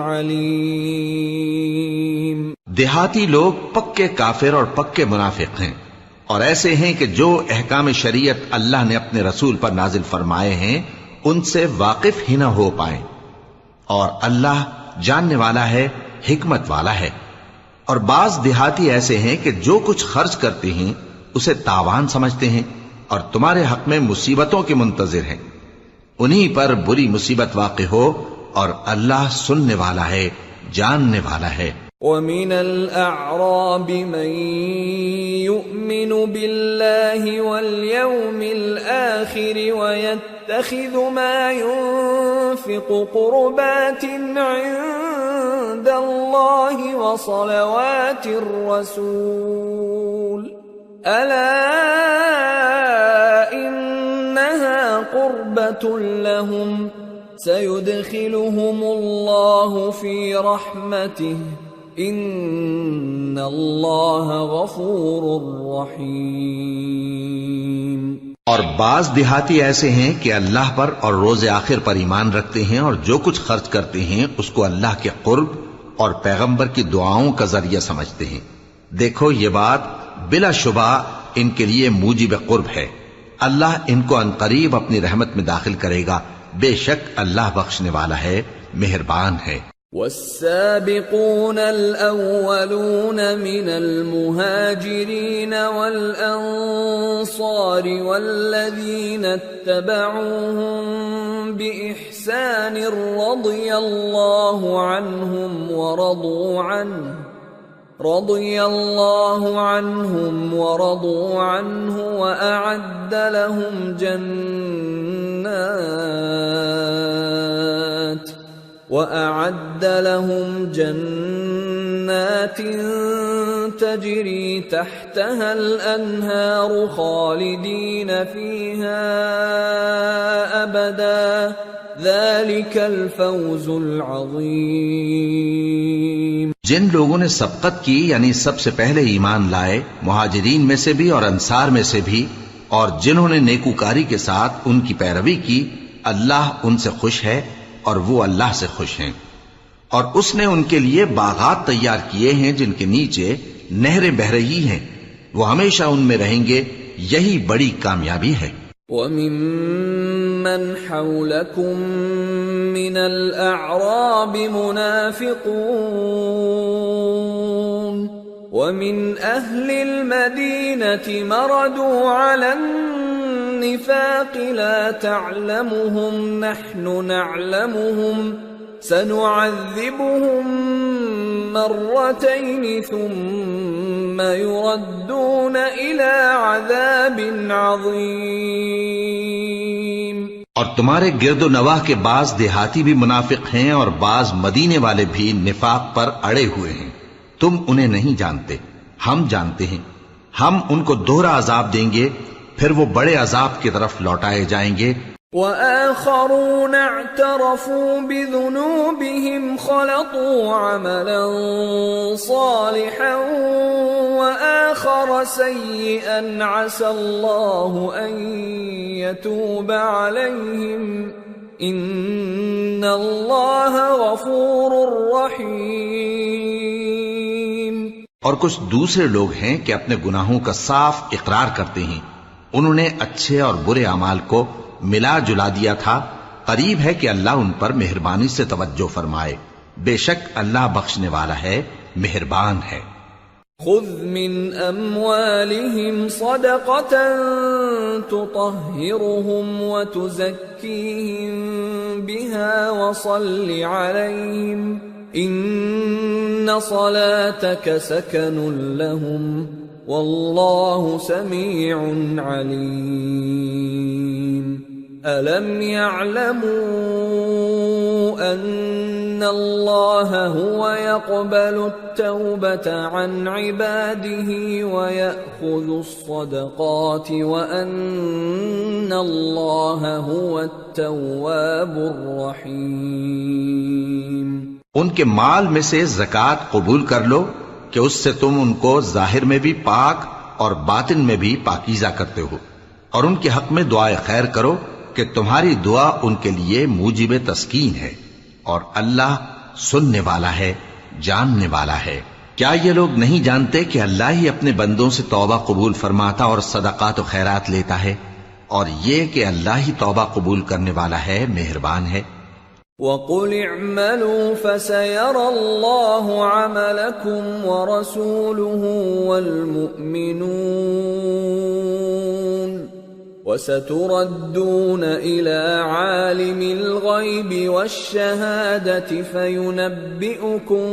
عليم۔ دیہاتی لوگ پکے کافر اور پکے منافق ہیں، اور ایسے ہیں کہ جو احکام شریعت اللہ نے اپنے رسول پر نازل فرمائے ہیں ان سے واقف ہی نہ ہو پائیں، اور اللہ جاننے والا ہے، حکمت والا ہے۔ اور بعض دیہاتی ایسے ہیں کہ جو کچھ خرچ کرتے ہیں اسے تاوان سمجھتے ہیں اور تمہارے حق میں مصیبتوں کے منتظر ہیں، انہی پر بری مصیبت واقع ہو، اور اللہ سننے والا ہے، جاننے والا ہے۔ وَمِنَ الْأَعْرَابِ مَن يُؤْمِنُ بِاللَّهِ وَالْيَوْمِ الْآخِرِ وَيَتَّخِذُ مَا يُنفِقُ قُرُبَاتٍ عِندَ اللَّهِ وَصَلَوَاتِ الرَّسُولِ أَلَا إِنَّهَا قُرْبَةٌ لَهُمْ سَيُدْخِلُهُمُ اللَّهُ فِي رَحْمَتِهِ ان اللہ غفور رحیم۔ اور بعض دیہاتی ایسے ہیں کہ اللہ پر اور روز آخر پر ایمان رکھتے ہیں، اور جو کچھ خرچ کرتے ہیں اس کو اللہ کے قرب اور پیغمبر کی دعاؤں کا ذریعہ سمجھتے ہیں۔ دیکھو یہ بات بلا شبہ ان کے لیے موجب قرب ہے، اللہ ان کو عنقریب اپنی رحمت میں داخل کرے گا، بے شک اللہ بخشنے والا ہے، مہربان ہے۔ والسابقون الأولون من المهاجرين والأنصار والذين اتبعوهم بإحسان رضي الله عنهم ورضوا عنه وأعد لهم جنات تجري تحتها الأنهار خالدين فيها أبدا ذلك الفوز العظيم۔ جن لوگوں نے سبقت کی یعنی سب سے پہلے ایمان لائے، مہاجرین میں سے بھی اور انصار میں سے بھی، اور جنہوں نے نیکوکاری کے ساتھ ان کی پیروی کی، اللہ ان سے خوش ہے اور وہ اللہ سے خوش ہیں۔ اور اس نے ان کے لیے باغات تیار کیے ہیں جن کے نیچے نہریں بہ رہی ہیں، وہ ہمیشہ ان میں رہیں گے، یہی بڑی کامیابی ہے۔ وَمِمَّنْ حَوْلَكُمْ مِنَ الْأَعْرَابِ مُنَافِقُونَ وَمِنْ أَهْلِ الْمَدِينَةِ مَرَدُوا عَلَى النِّفَاقِ لَا تَعْلَمُهُمْ نَحْنُ نَعْلَمُهُمْ سَنُعَذِّبُهُمْ مرتين ثم يردون إلى عذاب عظيم۔ اور تمہارے گرد و نواح کے بعض دیہاتی بھی منافق ہیں اور بعض مدینے والے بھی نفاق پر اڑے ہوئے ہیں، تم انہیں نہیں جانتے، ہم جانتے ہیں۔ ہم ان کو دوہرا عذاب دیں گے، پھر وہ بڑے عذاب کی طرف لوٹائے جائیں گے۔ وآخرون اعترفوا بذنوبهم خلطوا عملا صالحا وآخر سيئا عسى الله أن يتوب عليهم إن الله غفور رحيم۔ اور کچھ دوسرے لوگ ہیں کہ اپنے گناہوں کا صاف اقرار کرتے ہیں، انہوں نے اچھے اور برے اعمال کو ملا جلا دیا تھا، قریب ہے کہ اللہ ان پر مہربانی سے توجہ فرمائے، بے شک اللہ بخشنے والا ہے، مہربان ہے۔ خذ من اموالهم صدقة تطهرهم وتزكيهم بها وصل عليهم إن صلاتك سكن لهم والله سميع عليم ألم يعلموا أن الله هو يقبل التوبة عن عباده ويأخذ الصدقات وأن الله هو التواب الرحيم ان کے مال میں سے زکوٰۃ قبول کر لو کہ اس سے تم ان کو ظاہر میں بھی پاک اور باطن میں بھی پاکیزہ کرتے ہو، اور ان کے حق میں دعائے خیر کرو کہ تمہاری دعا ان کے لیے موجب تسکین ہے، اور اللہ سننے والا ہے، جاننے والا ہے۔ کیا یہ لوگ نہیں جانتے کہ اللہ ہی اپنے بندوں سے توبہ قبول فرماتا اور صدقات و خیرات لیتا ہے، اور یہ کہ اللہ ہی توبہ قبول کرنے والا ہے، مہربان ہے۔ وَقُلِ اعْمَلُوا فَسَيَرَى اللَّهُ عَمَلَكُمْ وَرَسُولُهُ وَالْمُؤْمِنُونَ وَسَتُرَدُّونَ إِلَى عَالِمِ الْغَيْبِ وَالشَّهَادَةِ فَيُنَبِّئُكُم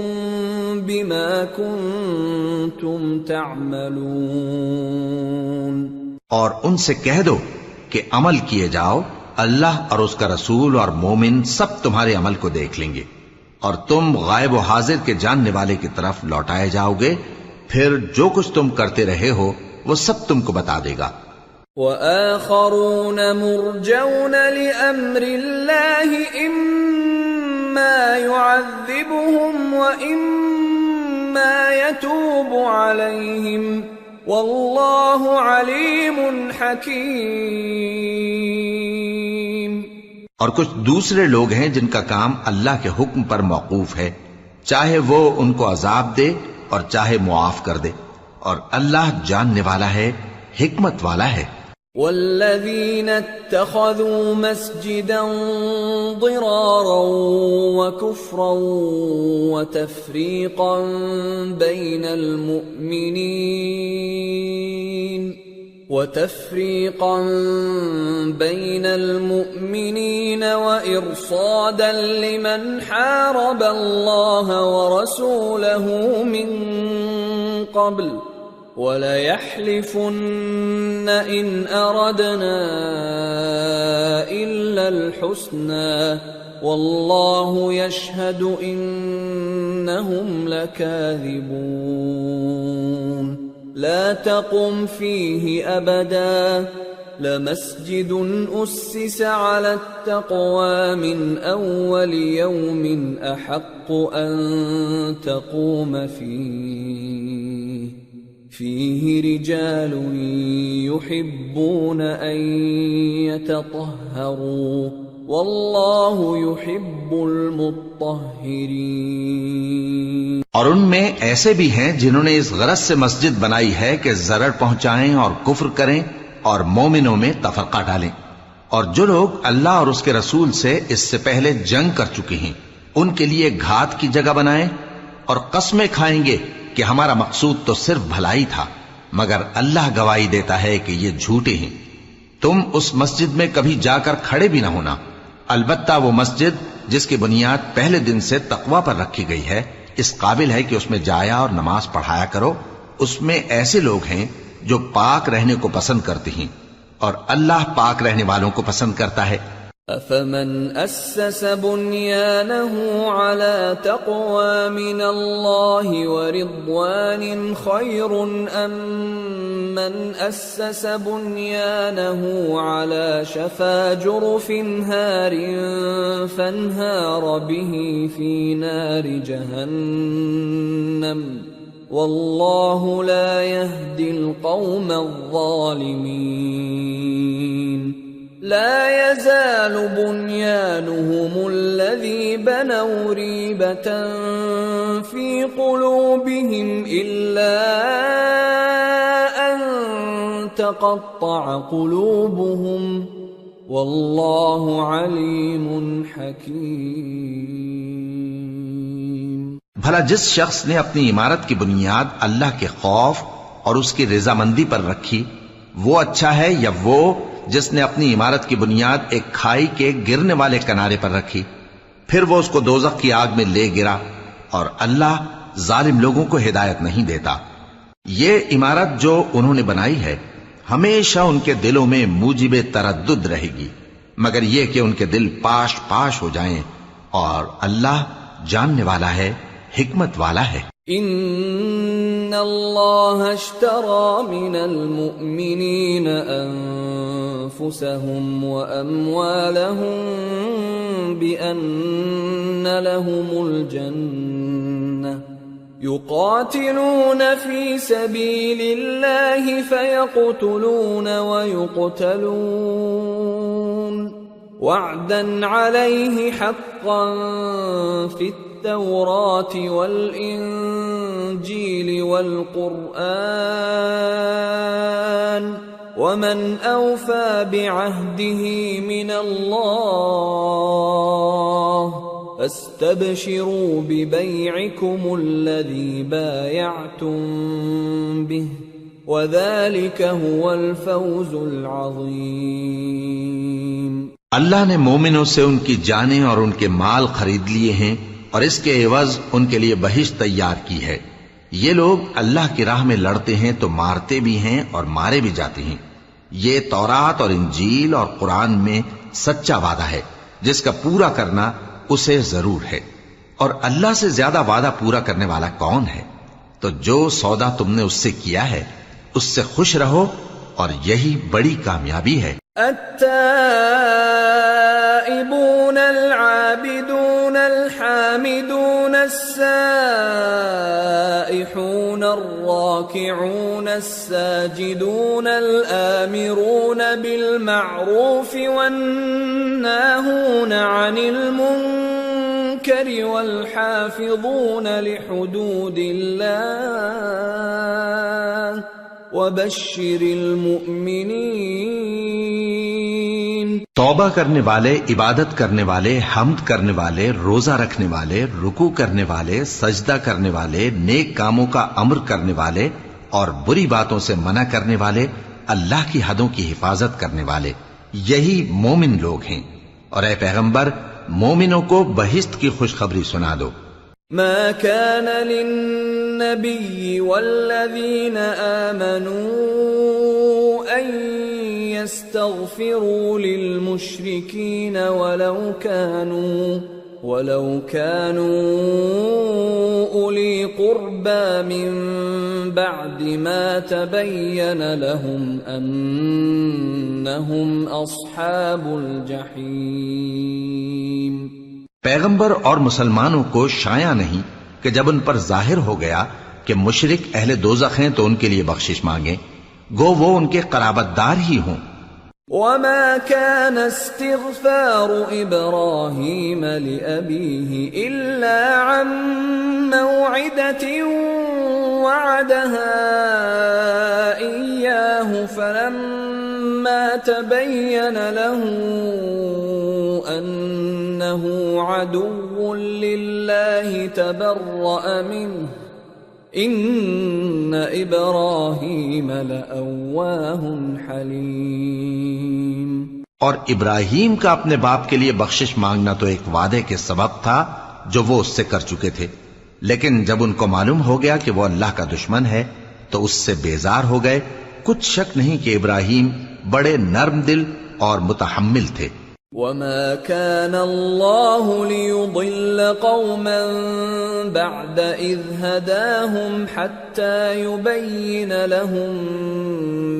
بِمَا كُنتُمْ تَعْمَلُونَ۔ اور ان سے کہہ دو کہ عمل کیے جاؤ، اللہ اور اس کا رسول اور مومن سب تمہارے عمل کو دیکھ لیں گے، اور تم غائب و حاضر کے جاننے والے کی طرف لوٹائے جاؤ گے، پھر جو کچھ تم کرتے رہے ہو وہ سب تم کو بتا دے گا۔ وَآخَرُونَ مُرْجَوْنَ لِأَمْرِ اللَّهِ إِمَّا يُعَذِّبُهُمْ وَإِمَّا يَتُوبُ عَلَيْهِمْ وَاللَّهُ عَلِيمٌ حَكِيمٌ۔ اور کچھ دوسرے لوگ ہیں جن کا کام اللہ کے حکم پر موقوف ہے، چاہے وہ ان کو عذاب دے اور چاہے معاف کر دے، اور اللہ جاننے والا ہے، حکمت والا ہے۔ والذين اتخذوا مسجدا ضرارا وكفرا وتفريقا بين المؤمنين وإرصادا لمن حارب الله ورسوله من قبل وَلَيَحْلِفُنَّ إِنْ أَرَدْنَا إِلَّا الْحُسْنَى وَاللَّهُ يَشْهَدُ إِنَّهُمْ لَكَاذِبُونَ لَا تَقُمْ فِيهِ أَبَدًا لَمَسْجِدٌ أُسِّسَ عَلَى التَّقْوَى مِنْ أَوَّلِ يَوْمٍ أَحَقُّ أَن تَقُومَ فيه رجال يحبون أن يتطهروا والله يحب المطهرين۔ اور ان میں ایسے بھی ہیں جنہوں نے اس غرض سے مسجد بنائی ہے کہ ضرر پہنچائیں اور کفر کریں اور مومنوں میں تفرقہ ڈالیں، اور جو لوگ اللہ اور اس کے رسول سے اس سے پہلے جنگ کر چکے ہیں ان کے لیے گھات کی جگہ بنائیں، اور قسمیں کھائیں گے کہ ہمارا مقصود تو صرف بھلائی تھا، مگر اللہ گواہی دیتا ہے کہ یہ جھوٹے ہیں۔ تم اس مسجد میں کبھی جا کر کھڑے بھی نہ ہونا، البتہ وہ مسجد جس کی بنیاد پہلے دن سے تقوی پر رکھی گئی ہے اس قابل ہے کہ اس میں جایا اور نماز پڑھایا کرو۔ اس میں ایسے لوگ ہیں جو پاک رہنے کو پسند کرتے ہیں، اور اللہ پاک رہنے والوں کو پسند کرتا ہے۔ أَفَمَنْ أَسَّسَ بُنْيَانَهُ عَلَى تَقْوَى مِنَ اللَّهِ وَرِضْوَانٍ خَيْرٌ أَمْ مَنْ أَسَّسَ بُنْيَانَهُ عَلَى شَفَا جُرُفٍ هَارٍ فَانْهَارَ بِهِ فِي نَارِ جَهَنَّمَ وَاللَّهُ لَا يَهْدِي الْقَوْمَ الظَّالِمِينَ۔ لا يزال بنيانهم الذي بنوا ريبة في قلوبهم إلا أن تقطع قلوبهم والله عليم حكيم۔ بھلا جس شخص نے اپنی عمارت کی بنیاد اللہ کے خوف اور اس کی رضامندی پر رکھی وہ اچھا ہے، یا وہ جس نے اپنی عمارت کی بنیاد ایک کھائی کے گرنے والے کنارے پر رکھی، پھر وہ اس کو دوزخ کی آگ میں لے گرا، اور اللہ ظالم لوگوں کو ہدایت نہیں دیتا۔ یہ عمارت جو انہوں نے بنائی ہے ہمیشہ ان کے دلوں میں موجب تردد رہے گی، مگر یہ کہ ان کے دل پاش پاش ہو جائیں، اور اللہ جاننے والا ہے، حکمت والا ہے۔ ان اللہ اشترى من المؤمنین انفسهم واموالهم بان لهم الجنة يقاتلون في سبيل الله فيقتلون ويقتلون وعدا عليه حقا في التوراة والإنجيل والقرآن ومن أوفى بعهده من الله فاستبشروا ببيعكم الذي بايعتم به وذلك هو الفوز العظيم۔ اللہ نے مومنوں سے ان کی جانیں اور ان کے مال خرید لیے ہیں اور اس کے عوض ان کے لیے بہشت تیار کی ہے۔ یہ لوگ اللہ کی راہ میں لڑتے ہیں تو مارتے بھی ہیں اور مارے بھی جاتے ہیں۔ یہ تورات اور انجیل اور قرآن میں سچا وعدہ ہے جس کا پورا کرنا اسے ضرور ہے، اور اللہ سے زیادہ وعدہ پورا کرنے والا کون ہے؟ تو جو سودا تم نے اس سے کیا ہے اس سے خوش رہو، اور یہی بڑی کامیابی ہے۔ التائبون العابدون الحامدون السائحون الراكعون الساجدون الآمرون بالمعروف والناهون عن المنكر والحافظون لحدود الله وبشر المؤمنین۔ توبہ کرنے والے، عبادت کرنے والے، حمد کرنے والے، روزہ رکھنے والے، رکوع کرنے والے، سجدہ کرنے والے، نیک کاموں کا امر کرنے والے اور بری باتوں سے منع کرنے والے، اللہ کی حدوں کی حفاظت کرنے والے، یہی مومن لوگ ہیں۔ اور اے پیغمبر مومنوں کو بہشت کی خوشخبری سنا دو۔ ما كان للنبي والذين آمنوا أن يستغفروا للمشركين ولو كانوا أولي قربى من بعد ما تبين لهم أنهم أصحاب الجحيم۔ پیغمبر اور مسلمانوں کو شایع نہیں کہ جب ان پر ظاہر ہو گیا کہ مشرک اہل دوزخ ہیں تو ان کے لیے بخشش مانگیں، گو وہ ان کے قرابت دار ہی ہوں۔ وما كان استغفار إبراهيم لأبيه إلا عن موعدة وعدها إياه فلما تبين له أنه عدو لله تبرأ منه إن إبراهيم لأواه حليم۔ اور ابراہیم کا اپنے باپ کے لیے بخشش مانگنا تو ایک وعدے کے سبب تھا جو وہ اس سے کر چکے تھے، لیکن جب ان کو معلوم ہو گیا کہ وہ اللہ کا دشمن ہے تو اس سے بیزار ہو گئے۔ کچھ شک نہیں کہ ابراہیم بڑے نرم دل اور متحمل تھے۔ وما كان الله ليضل قوما بعد إذ هداهم حتى يبين لهم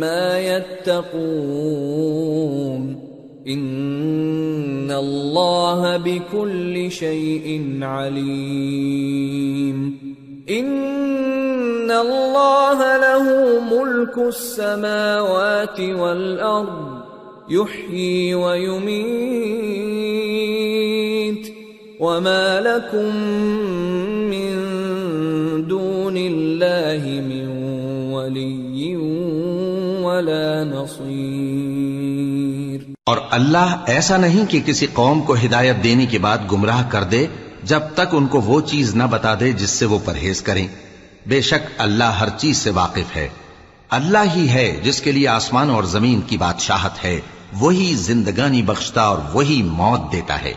ما يتقون إن الله بكل شيء عليم۔ إن الله له ملك السماوات والأرض يحيي ويميت وما لكم من دون الله من ولي ولا نصير۔ اور اللہ ایسا نہیں کہ کسی قوم کو ہدایت دینے کے بعد گمراہ کر دے جب تک ان کو وہ چیز نہ بتا دے جس سے وہ پرہیز کریں۔ بے شک اللہ ہر چیز سے واقف ہے۔ اللہ ہی ہے جس کے لیے آسمان اور زمین کی بادشاہت ہے، وہی زندگانی بخشتا اور وہی موت دیتا ہے،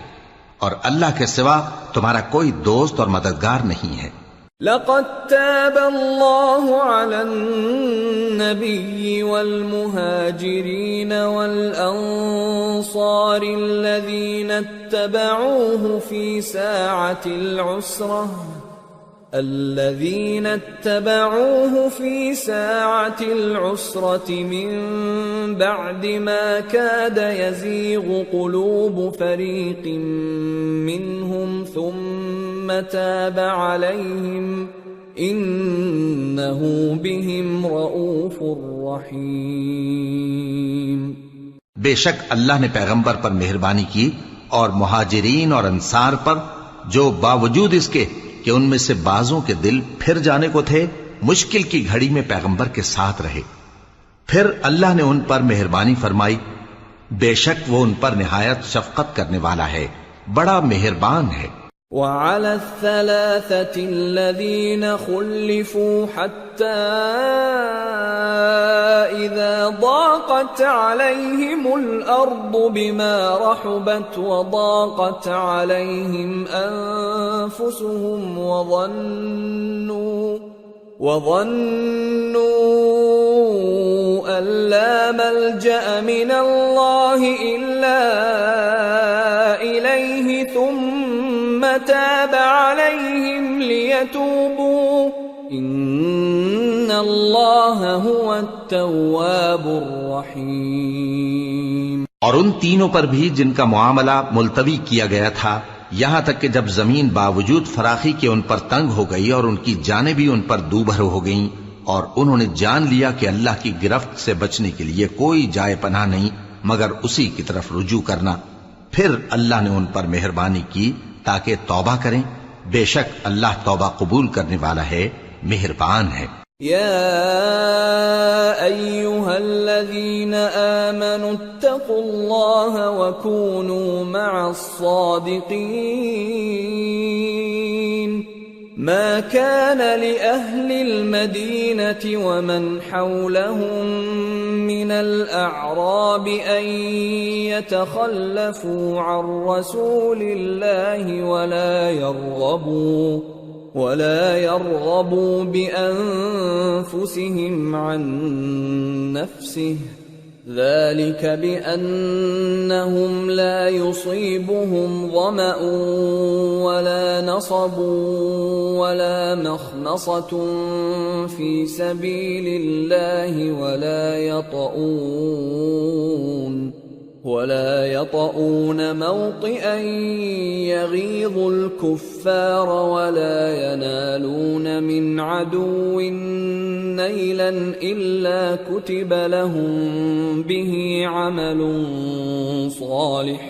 اور اللہ کے سوا تمہارا کوئی دوست اور مددگار نہیں ہے۔ لقد تاب الله على النبي والمهاجرين والأنصار الذين اتبعوه في ساعة العسرة من بعد ما كاد يزيغ قلوب فريق منهم ثم تاب عليهم إنه بهم رؤوف رحيم۔ بے شک اللہ نے پیغمبر پر مہربانی کی اور مہاجرین اور انصار پر، جو باوجود اس کے کہ ان میں سے بعضوں کے دل پھر جانے کو تھے، مشکل کی گھڑی میں پیغمبر کے ساتھ رہے، پھر اللہ نے ان پر مہربانی فرمائی، بے شک وہ ان پر نہایت شفقت کرنے والا ہے، بڑا مہربان ہے۔ وعلى الثلاثة الذين خلفوا حتى إذا ضاقت عليهم الأرض بما رحبت وضاقت عليهم أنفسهم وظنوا أن لا ملجأ من الله إلا إليه ثم تاب عليهم ليتوبوا إن الله هو التواب الرحيم۔ اور ان تینوں پر بھی جن کا معاملہ ملتوی کیا گیا تھا، یہاں تک کہ جب زمین باوجود فراخی کے ان پر تنگ ہو گئی اور ان کی جانیں بھی ان پر دوبھر ہو گئیں، اور انہوں نے جان لیا کہ اللہ کی گرفت سے بچنے کے لیے کوئی جائے پناہ نہیں مگر اسی کی طرف رجوع کرنا، پھر اللہ نے ان پر مہربانی کی تاکہ توبہ کریں، بے شک اللہ توبہ قبول کرنے والا ہے، مہربان ہے۔ يا أيها الذين آمنوا اتقوا الله وكونوا مع الصادقين ما كان لأهل المدينة ومن حولهم من الأعراب أن يتخلفوا عن رسول الله ولا يرغبوا بأنفسهم عن نفسه ذلك بأنهم لا يصيبهم ظمأ ولا نصب ولا مخمصة في سبيل الله ولا يطؤون موطئا يغيظ الكفار ولا ينالون من عدو نيلا إلا كتب لهم به عمل صالح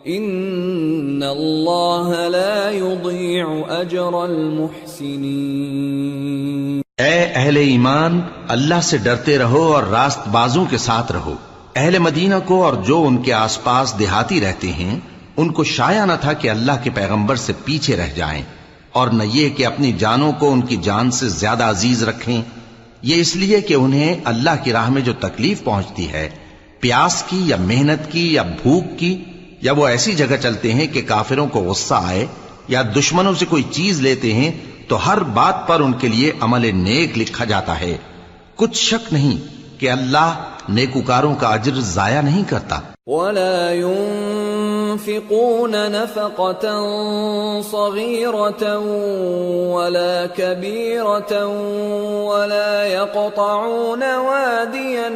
إن الله لا يضيع أجر المحسنين۔ اے اہل ایمان، اللہ سے ڈرتے رہو اور راست بازوں کے ساتھ رہو۔ اہل مدینہ کو اور جو ان کے آس پاس دیہاتی رہتے ہیں، ان کو شایع نہ تھا کہ اللہ کے پیغمبر سے پیچھے رہ جائیں، اور نہ یہ کہ اپنی جانوں کو ان کی جان سے زیادہ عزیز رکھیں، یہ اس لیے کہ انہیں اللہ کی راہ میں جو تکلیف پہنچتی ہے، پیاس کی یا محنت کی یا بھوک کی، یا وہ ایسی جگہ چلتے ہیں کہ کافروں کو غصہ آئے یا دشمنوں سے کوئی چیز لیتے ہیں، تو ہر بات پر ان کے لیے عمل نیک لکھا جاتا ہے، کچھ شک نہیں کہ اللہ نیکوکاروں کا اجر ضائع نہیں کرتا۔ ولا ينفقون نفقة صغيرة ولا كبيرة ولا يقطعون واديا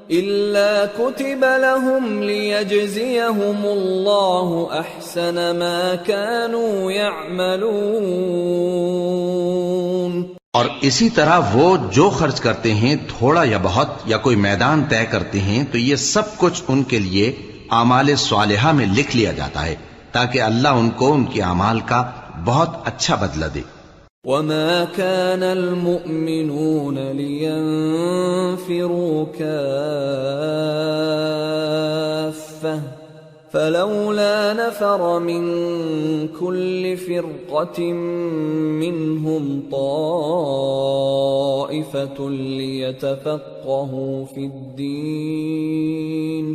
إلا كتب لهم ليجزيهم الله أحسن ما كانوا يعملون۔ اور اسی طرح وہ جو خرچ کرتے ہیں، تھوڑا یا بہت یا کوئی میدان طے کرتے ہیں، تو یہ سب کچھ ان کے لیے اعمال صالحہ میں لکھ لیا جاتا ہے تاکہ اللہ ان کو ان کے اعمال کا بہت اچھا بدلہ دے۔ وما كان المؤمنون لينفروا كافة فلولا نفر من كل فرقة منهم طائفة ليتفقهوا في الدين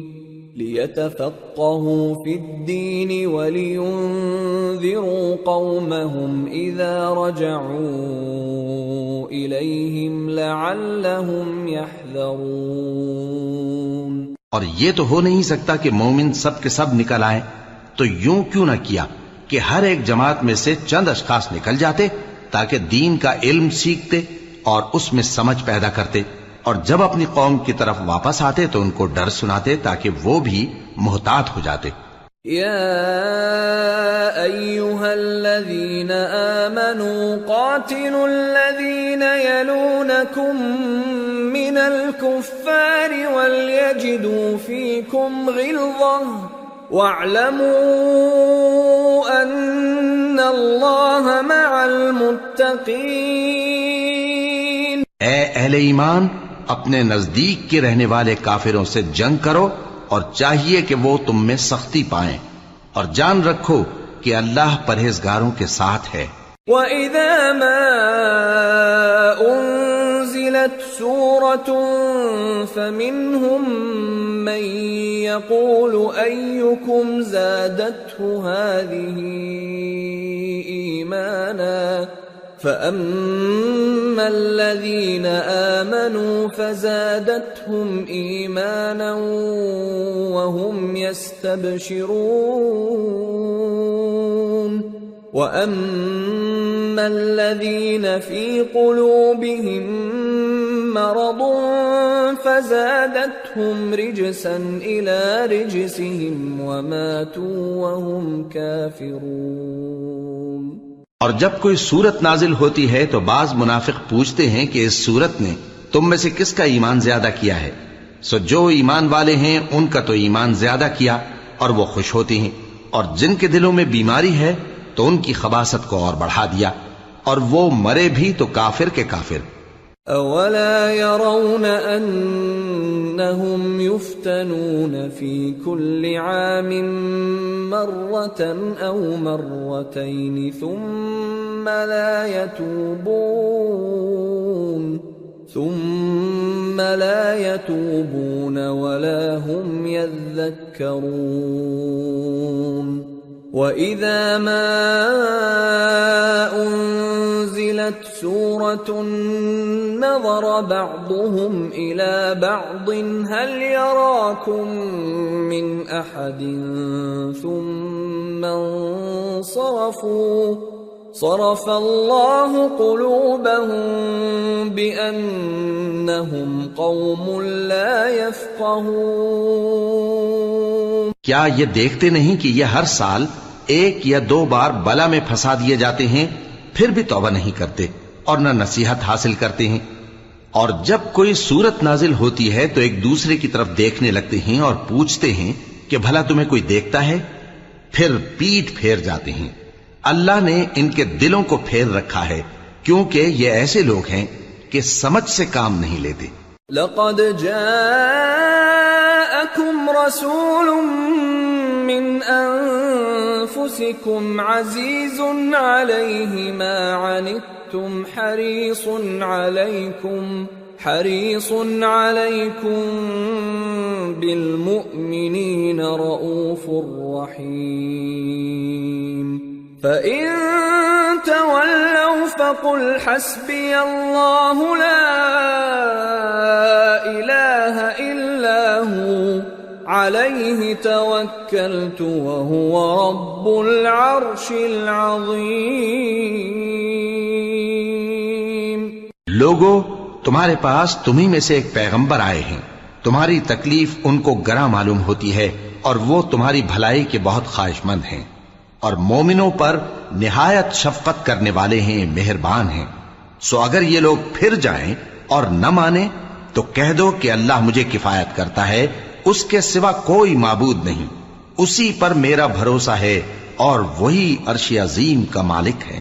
لِيَتَفَقَّهُوا فِي الدِّينِ وَلِيُنذِرُوا قَوْمَهُمْ إِذَا رَجَعُوا إِلَيْهِمْ لَعَلَّهُمْ يَحْذَرُونَ۔ اور یہ تو ہو نہیں سکتا کہ مومن سب کے سب نکل آئیں، تو یوں کیوں نہ کیا کہ ہر ایک جماعت میں سے چند اشخاص نکل جاتے تاکہ دین کا علم سیکھتے اور اس میں سمجھ پیدا کرتے، اور جب اپنی قوم کی طرف واپس آتے تو ان کو ڈر سناتے تاکہ وہ بھی محتاط ہو جاتے۔ يا أيها الذين آمنوا قاتلوا الذين يلونكم من الكفار وليجدوا فيكم غلظة واعلموا أن الله مع المتقين۔ اے اہل ایمان، اپنے نزدیک کے رہنے والے کافروں سے جنگ کرو اور چاہیے کہ وہ تم میں سختی پائیں، اور جان رکھو کہ اللہ پرہیزگاروں کے ساتھ ہے۔ وَإِذَا مَا أُنزِلَتْ سُورَةٌ فَمِنْهُمْ مَنْ يَقُولُ أَيُّكُمْ زَادَتْهُ هَذِهِ إِيمَانًا فَأَمَّا الَّذِينَ آمَنُوا فَزَادَتْهُمْ إِيمَانًا وَهُمْ يَسْتَبْشِرُونَ وَأَمَّا الَّذِينَ فِي قُلُوبِهِم مَّرَضٌ فَزَادَتْهُمْ رِجْسًا إِلَى رِجْسِهِمْ وَمَاتُوا وَهُمْ كَافِرُونَ۔ اور جب کوئی سورت نازل ہوتی ہے تو بعض منافق پوچھتے ہیں کہ اس سورت نے تم میں سے کس کا ایمان زیادہ کیا ہے؟ سو جو ایمان والے ہیں ان کا تو ایمان زیادہ کیا اور وہ خوش ہوتے ہیں، اور جن کے دلوں میں بیماری ہے تو ان کی خباثت کو اور بڑھا دیا، اور وہ مرے بھی تو کافر کے کافر۔ أَوَلَا يَرَوْنَ أَنَّهُمْ يُفْتَنُونَ فِي كُلِّ عَامٍ مَرَّةً أَوْ مَرَّتَيْنِ ثُمَّ لَا يَتُوبُونَ وَلَا هُمْ يَذَّكَّرُونَ وَإِذَا مَا أُنزِلَتْ سُورَةٌ نَظَرَ بَعْضُهُمْ إِلَى بَعْضٍ هَلْ يَرَاكُمْ مِنْ أَحَدٍ ثُمَّ انصَرَفُوا صَرَفَ اللَّهُ قُلُوبَهُمْ بِأَنَّهُمْ قَوْمٌ لَا يَفْقَهُونَ۔ کیا یہ دیکھتے نہیں کہ یہ ہر سال ایک یا دو بار بلا میں پھنسا دیے جاتے ہیں، پھر بھی توبہ نہیں کرتے اور نہ نصیحت حاصل کرتے ہیں؟ اور جب کوئی سورت نازل ہوتی ہے تو ایک دوسرے کی طرف دیکھنے لگتے ہیں اور پوچھتے ہیں کہ بھلا تمہیں کوئی دیکھتا ہے؟ پھر پیٹ پھیر جاتے ہیں۔ اللہ نے ان کے دلوں کو پھیر رکھا ہے، کیونکہ یہ ایسے لوگ ہیں کہ سمجھ سے کام نہیں لیتے۔ لقد جاءكم رسول من أنفسكم عزيز عليه ما عنتم حريص عليكم بالمؤمنين رؤوف رحيم فإن تولوا فقل حسبي الله لا إله إلا هو عليه توكلت وهو رب العرش العظيم۔ لوگو، تمہارے پاس تمہیں میں سے ایک پیغمبر آئے ہیں، تمہاری تکلیف ان کو گراں معلوم ہوتی ہے اور وہ تمہاری بھلائی کے بہت خواہش مند ہیں، اور مومنوں پر نہایت شفقت کرنے والے ہیں، مہربان ہیں۔ سو اگر یہ لوگ پھر جائیں اور نہ مانیں تو کہہ دو کہ اللہ مجھے کفایت کرتا ہے، اس کے سوا کوئی معبود نہیں، اسی پر میرا بھروسہ ہے اور وہی عرش عظیم کا مالک ہے۔